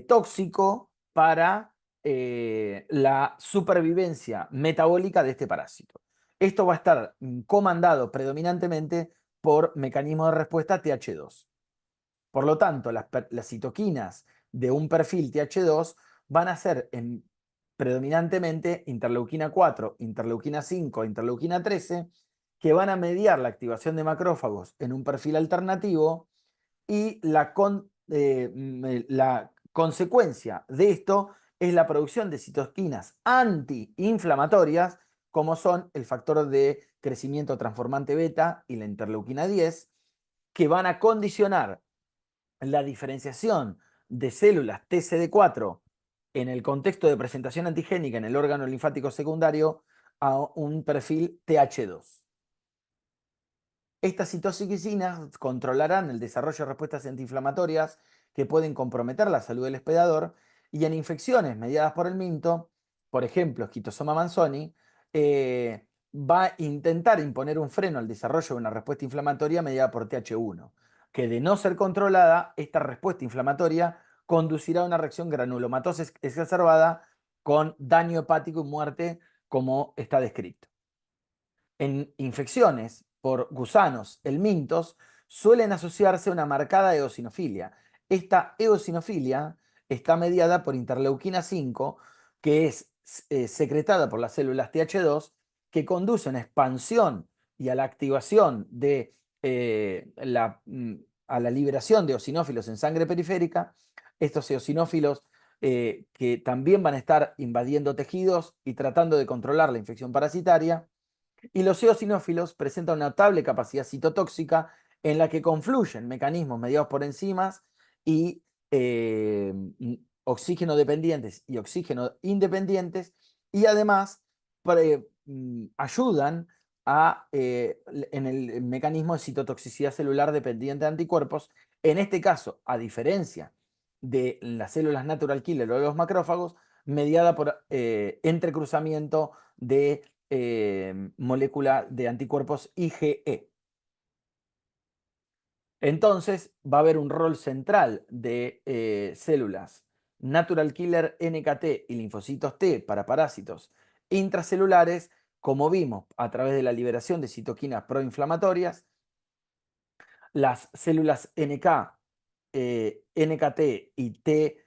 tóxico para la supervivencia metabólica de este parásito. Esto va a estar comandado predominantemente por mecanismos de respuesta TH2. Por lo tanto, las citoquinas de un perfil TH2 van a ser predominantemente interleuquina 4, interleuquina 5, interleuquina 13, que van a mediar la activación de macrófagos en un perfil alternativo, y la consecuencia de esto es la producción de citoquinas antiinflamatorias, como son el factor de crecimiento transformante beta y la interleuquina 10, que van a condicionar la diferenciación de células TCD4 en el contexto de presentación antigénica en el órgano linfático secundario a un perfil TH2. Estas citocinas controlarán el desarrollo de respuestas antiinflamatorias que pueden comprometer la salud del hospedador, y en infecciones mediadas por el minto, por ejemplo, Schistosoma manzoni, va a intentar imponer un freno al desarrollo de una respuesta inflamatoria mediada por TH1, que de no ser controlada, esta respuesta inflamatoria conducirá a una reacción granulomatosa exacerbada con daño hepático y muerte, como está descrito. En infecciones por gusanos helmintos suelen asociarse a una marcada eosinofilia. Esta eosinofilia está mediada por interleuquina 5, que es secretada por las células TH2, que conduce a una expansión y a la activación de a la liberación de eosinófilos en sangre periférica. Estos eosinófilos que también van a estar invadiendo tejidos y tratando de controlar la infección parasitaria. Y los eosinófilos presentan una notable capacidad citotóxica en la que confluyen mecanismos mediados por enzimas y oxígeno dependientes y oxígeno independientes, y además ayudan en el mecanismo de citotoxicidad celular dependiente de anticuerpos. En este caso, a diferencia de las células natural killer o de los macrófagos, mediada por entrecruzamiento de molécula de anticuerpos IgE. Entonces va a haber un rol central de células natural killer NKT y linfocitos T para parásitos intracelulares, como vimos a través de la liberación de citoquinas proinflamatorias. Las células NK, NKT y T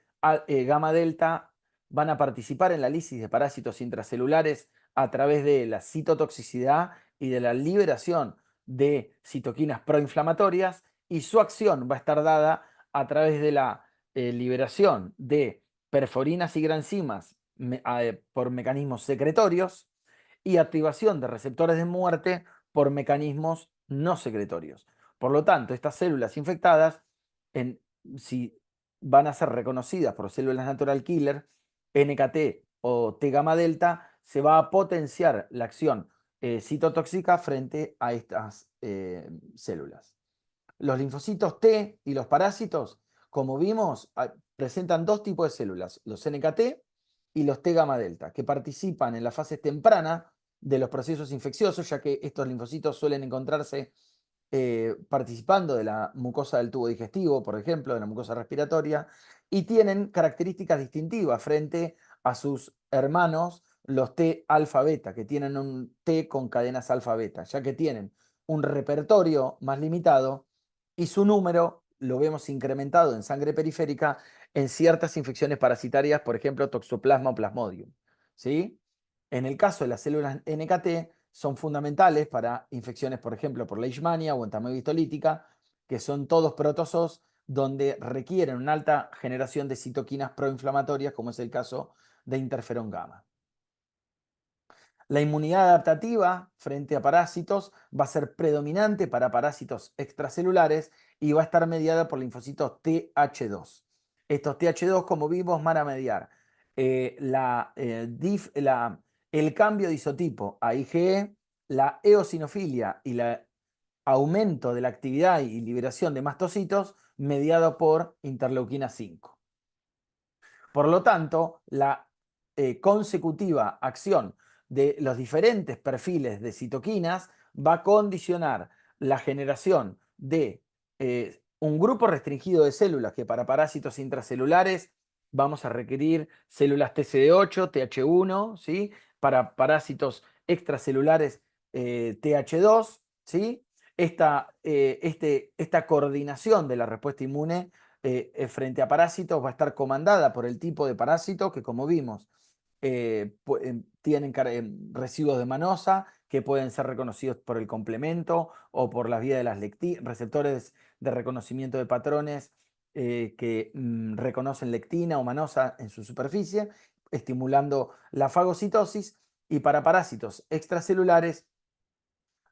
gamma delta van a participar en la lisis de parásitos intracelulares a través de la citotoxicidad y de la liberación de citoquinas proinflamatorias, y su acción va a estar dada a través de la liberación de perforinas y granzimas por mecanismos secretorios, y activación de receptores de muerte por mecanismos no secretorios. Por lo tanto, estas células infectadas, si van a ser reconocidas por células natural killer, NKT o T gamma delta, se va a potenciar la acción citotóxica frente a estas células. Los linfocitos T y los parásitos, como vimos, presentan dos tipos de células, los NKT y los T gamma delta, que participan en las fases tempranas de los procesos infecciosos, ya que estos linfocitos suelen encontrarse participando de la mucosa del tubo digestivo, por ejemplo, de la mucosa respiratoria, y tienen características distintivas frente a sus hermanos, los T alfa beta, que tienen un T con cadenas alfa beta, ya que tienen un repertorio más limitado y su número lo vemos incrementado en sangre periférica en ciertas infecciones parasitarias, por ejemplo, Toxoplasma o Plasmodium, ¿sí? En el caso de las células NKT, son fundamentales para infecciones, por ejemplo, por leishmania o entamoeba histolítica, que son todos protozoos donde requieren una alta generación de citoquinas proinflamatorias, como es el caso de interferón gamma. La inmunidad adaptativa frente a parásitos va a ser predominante para parásitos extracelulares y va a estar mediada por linfocitos TH2. Estos TH2, como vimos, van a mediar el cambio de isotipo a IgE, la eosinofilia y el aumento de la actividad y liberación de mastocitos mediado por interleuquina 5. Por lo tanto, la consecutiva acción de los diferentes perfiles de citoquinas va a condicionar la generación de un grupo restringido de células que para parásitos intracelulares vamos a requerir células TCD8, TH1, ¿sí? Para parásitos extracelulares TH2, ¿sí? Esta coordinación de la respuesta inmune frente a parásitos va a estar comandada por el tipo de parásito que, como vimos, tienen residuos de manosa que pueden ser reconocidos por el complemento o por la vía de las receptores de reconocimiento de patrones que reconocen lectina o manosa en su superficie, estimulando la fagocitosis. Y para parásitos extracelulares,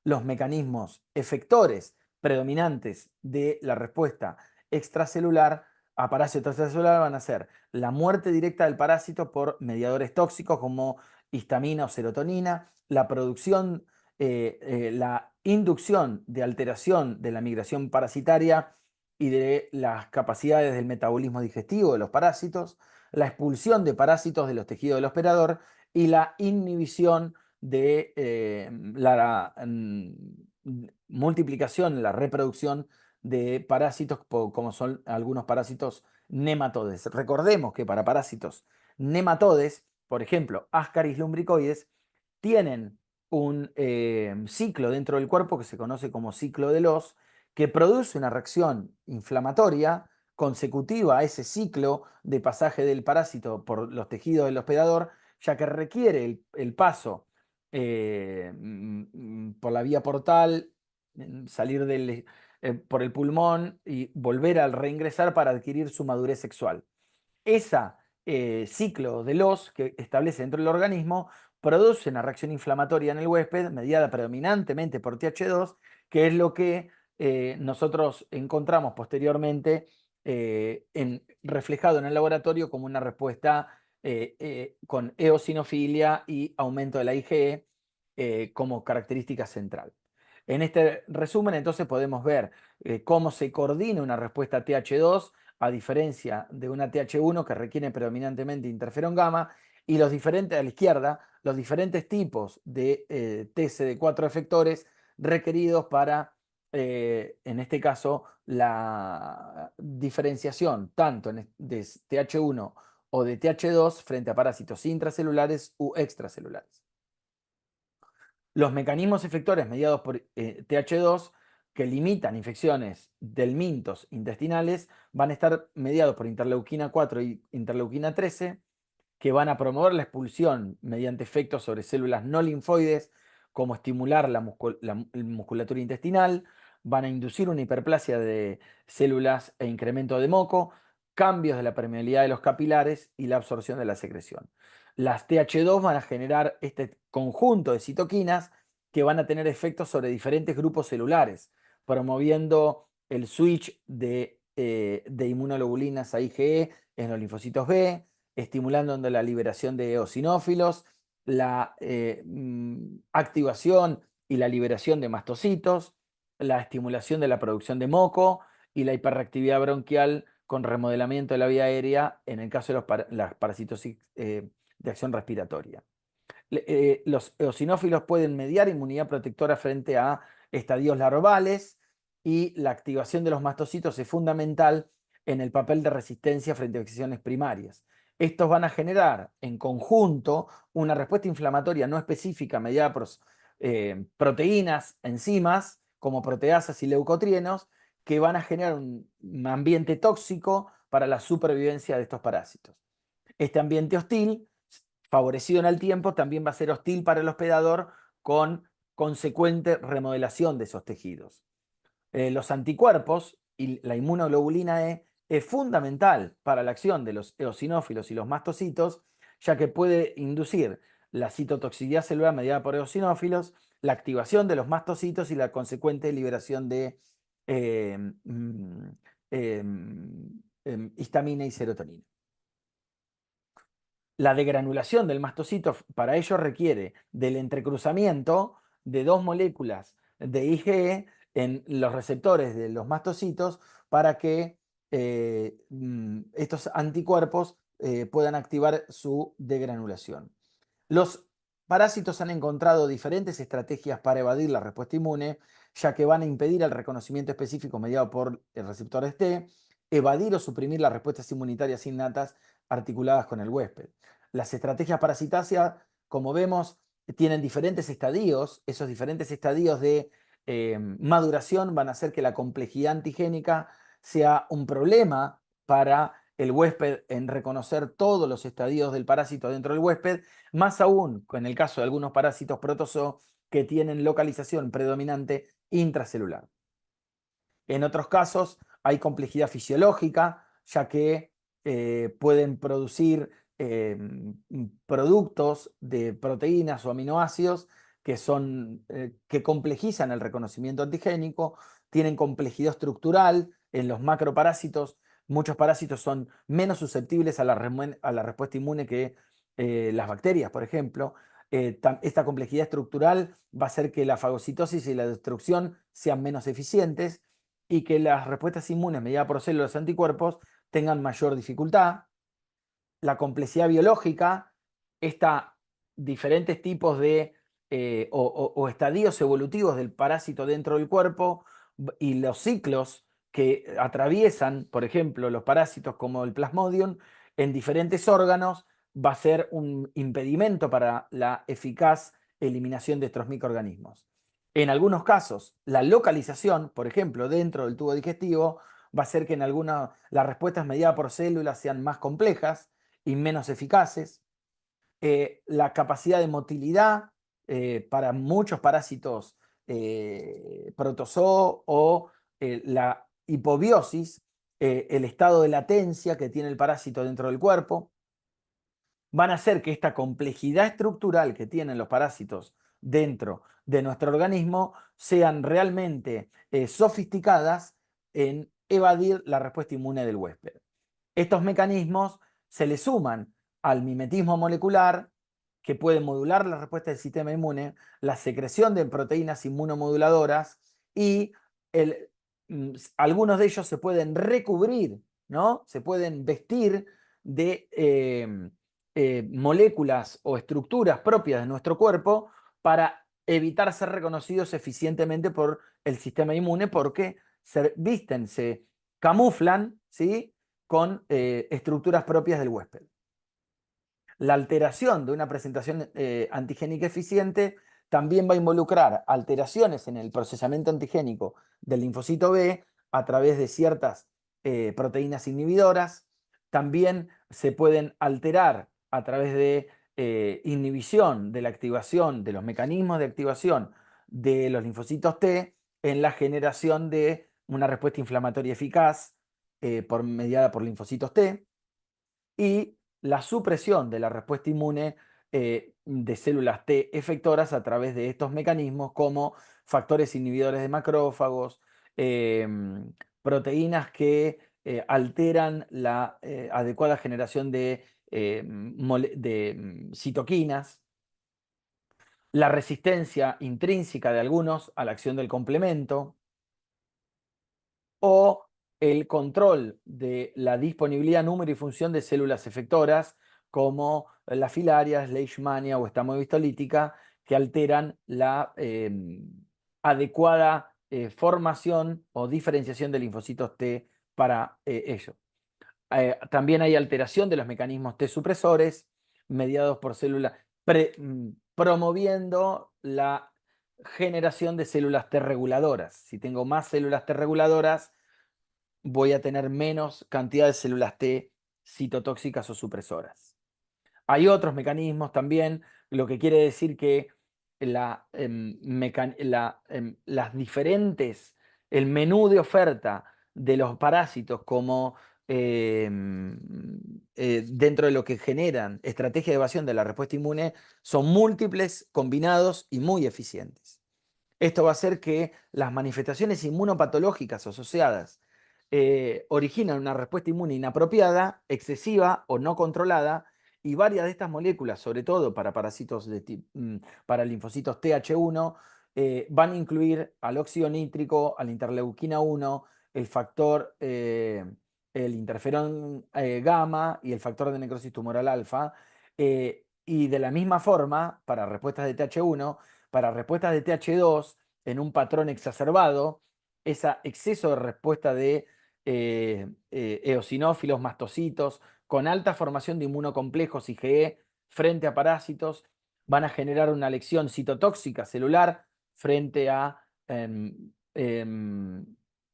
los mecanismos efectores predominantes de la respuesta extracelular a parásito extracelular van a ser la muerte directa del parásito por mediadores tóxicos como histamina o serotonina, la producción, la inducción de alteración de la migración parasitaria y de las capacidades del metabolismo digestivo de los parásitos, la expulsión de parásitos de los tejidos del hospedador y la inhibición de la multiplicación, la reproducción de parásitos como son algunos parásitos nematodes. Recordemos que para parásitos nematodes, por ejemplo, Ascaris lumbricoides, tienen un ciclo dentro del cuerpo que se conoce como ciclo de Loss, que produce una reacción inflamatoria consecutiva a ese ciclo de pasaje del parásito por los tejidos del hospedador, ya que requiere el paso por la vía portal, salir por el pulmón y volver a reingresar para adquirir su madurez sexual. Ese ciclo de Loss que establece dentro del organismo produce una reacción inflamatoria en el huésped mediada predominantemente por TH2, que es lo que nosotros encontramos posteriormente reflejado en el laboratorio como una respuesta con eosinofilia y aumento de la IgE como característica central. En este resumen, entonces, podemos ver cómo se coordina una respuesta TH2 a diferencia de una TH1 que requiere predominantemente interferón gamma, y los diferentes, a la izquierda, los diferentes tipos de TCD4 efectores requeridos para, en este caso, la diferenciación tanto de TH1 o de TH2 frente a parásitos intracelulares u extracelulares. Los mecanismos efectores mediados por TH2 que limitan infecciones del mintos intestinales van a estar mediados por interleuquina 4 y interleuquina 13, que van a promover la expulsión mediante efectos sobre células no linfoides, como estimular la musculatura intestinal, van a inducir una hiperplasia de células e incremento de moco, cambios de la permeabilidad de los capilares y la absorción de la secreción. Las TH2 van a generar este conjunto de citoquinas que van a tener efectos sobre diferentes grupos celulares, promoviendo el switch de inmunoglobulinas a IgE en los linfocitos B, estimulando la liberación de eosinófilos, la activación y la liberación de mastocitos, la estimulación de la producción de moco y la hiperreactividad bronquial con remodelamiento de la vía aérea en el caso de las parasitosis de acción respiratoria. Los eosinófilos pueden mediar inmunidad protectora frente a estadios larvales y la activación de los mastocitos es fundamental en el papel de resistencia frente a infecciones primarias. Estos van a generar en conjunto una respuesta inflamatoria no específica mediada por proteínas, enzimas, como proteasas y leucotrienos, que van a generar un ambiente tóxico para la supervivencia de estos parásitos. Este ambiente hostil, favorecido en el tiempo, también va a ser hostil para el hospedador con consecuente remodelación de esos tejidos. Los anticuerpos y la inmunoglobulina E es fundamental para la acción de los eosinófilos y los mastocitos, ya que puede inducir la citotoxicidad celular mediada por eosinófilos, la activación de los mastocitos y la consecuente liberación de eh, mm, eh, histamina y serotonina. La degranulación del mastocito para ello requiere del entrecruzamiento de dos moléculas de IgE en los receptores de los mastocitos para que estos anticuerpos puedan activar su degranulación. Los parásitos han encontrado diferentes estrategias para evadir la respuesta inmune, ya que van a impedir el reconocimiento específico mediado por el receptor T, evadir o suprimir las respuestas inmunitarias innatas articuladas con el huésped. Las estrategias parasitarias, como vemos, tienen diferentes estadios. Esos diferentes estadios de maduración van a hacer que la complejidad antigénica sea un problema para el huésped en reconocer todos los estadios del parásito dentro del huésped, más aún en el caso de algunos parásitos protozoo que tienen localización predominante intracelular. En otros casos hay complejidad fisiológica, ya que pueden producir productos de proteínas o aminoácidos que complejizan el reconocimiento antigénico, tienen complejidad estructural en los macroparásitos. Muchos parásitos son menos susceptibles a la respuesta inmune que las bacterias, por ejemplo. Esta complejidad estructural va a hacer que la fagocitosis y la destrucción sean menos eficientes y que las respuestas inmunes mediadas por células anticuerpos tengan mayor dificultad. La complejidad biológica, diferentes tipos de o estadios evolutivos del parásito dentro del cuerpo y los ciclos que atraviesan, por ejemplo, los parásitos como el Plasmodium en diferentes órganos, va a ser un impedimento para la eficaz eliminación de estos microorganismos. En algunos casos, la localización, por ejemplo, dentro del tubo digestivo, va a ser que en algunas las respuestas mediadas por células sean más complejas y menos eficaces. La capacidad de motilidad para muchos parásitos protozoo o la hipobiosis, el estado de latencia que tiene el parásito dentro del cuerpo, van a hacer que esta complejidad estructural que tienen los parásitos dentro de nuestro organismo sean realmente sofisticadas en evadir la respuesta inmune del huésped. Estos mecanismos se le suman al mimetismo molecular que puede modular la respuesta del sistema inmune, la secreción de proteínas inmunomoduladoras y algunos de ellos se pueden recubrir, ¿no? Se pueden vestir de moléculas o estructuras propias de nuestro cuerpo para evitar ser reconocidos eficientemente por el sistema inmune porque se visten, se camuflan, ¿sí?, con estructuras propias del huésped. La alteración de una presentación antigénica eficiente también va a involucrar alteraciones en el procesamiento antigénico del linfocito B a través de ciertas proteínas inhibidoras. También se pueden alterar a través de inhibición de la activación de los mecanismos de activación de los linfocitos T en la generación de una respuesta inflamatoria eficaz mediada por linfocitos T, y la supresión de la respuesta inmune de células T efectoras a través de estos mecanismos como factores inhibidores de macrófagos, proteínas que alteran la adecuada generación de citoquinas, la resistencia intrínseca de algunos a la acción del complemento, o el control de la disponibilidad, número y función de células efectoras como la filarias, leishmania o estamobistolítica, que alteran la adecuada formación o diferenciación de linfocitos T para ello. También hay alteración de los mecanismos T supresores mediados por células, promoviendo la generación de células T reguladoras. Si tengo más células T reguladoras, voy a tener menos cantidad de células T citotóxicas o supresoras. Hay otros mecanismos también, lo que quiere decir que las diferentes, el menú de oferta de los parásitos como dentro de lo que generan estrategia de evasión de la respuesta inmune son múltiples, combinados y muy eficientes. Esto va a hacer que las manifestaciones inmunopatológicas asociadas originan una respuesta inmune inapropiada, excesiva o no controlada, y varias de estas moléculas, sobre todo para parásitos para linfocitos Th1, van a incluir al óxido nítrico, a la interleuquina 1, el factor, el interferón gamma y el factor de necrosis tumoral alfa. Y de la misma forma, para respuestas de Th1, para respuestas de Th2, en un patrón exacerbado, ese exceso de respuesta de eosinófilos, mastocitos, con alta formación de inmunocomplejos IgE frente a parásitos, van a generar una lección citotóxica celular frente a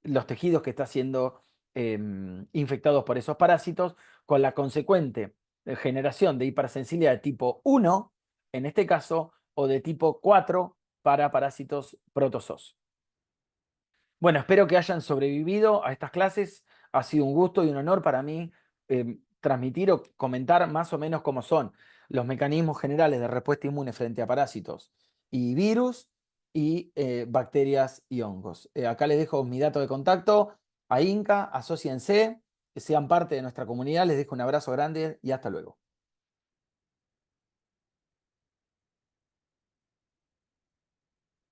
los tejidos que están siendo infectados por esos parásitos, con la consecuente generación de hipersensibilidad de tipo 1, en este caso, o de tipo 4 para parásitos protozoos. Bueno, espero que hayan sobrevivido a estas clases. Ha sido un gusto y un honor para mí transmitir o comentar más o menos cómo son los mecanismos generales de respuesta inmune frente a parásitos y virus y bacterias y hongos. Acá les dejo mi dato de contacto a INCA, asóciense, que sean parte de nuestra comunidad. Les dejo un abrazo grande y hasta luego.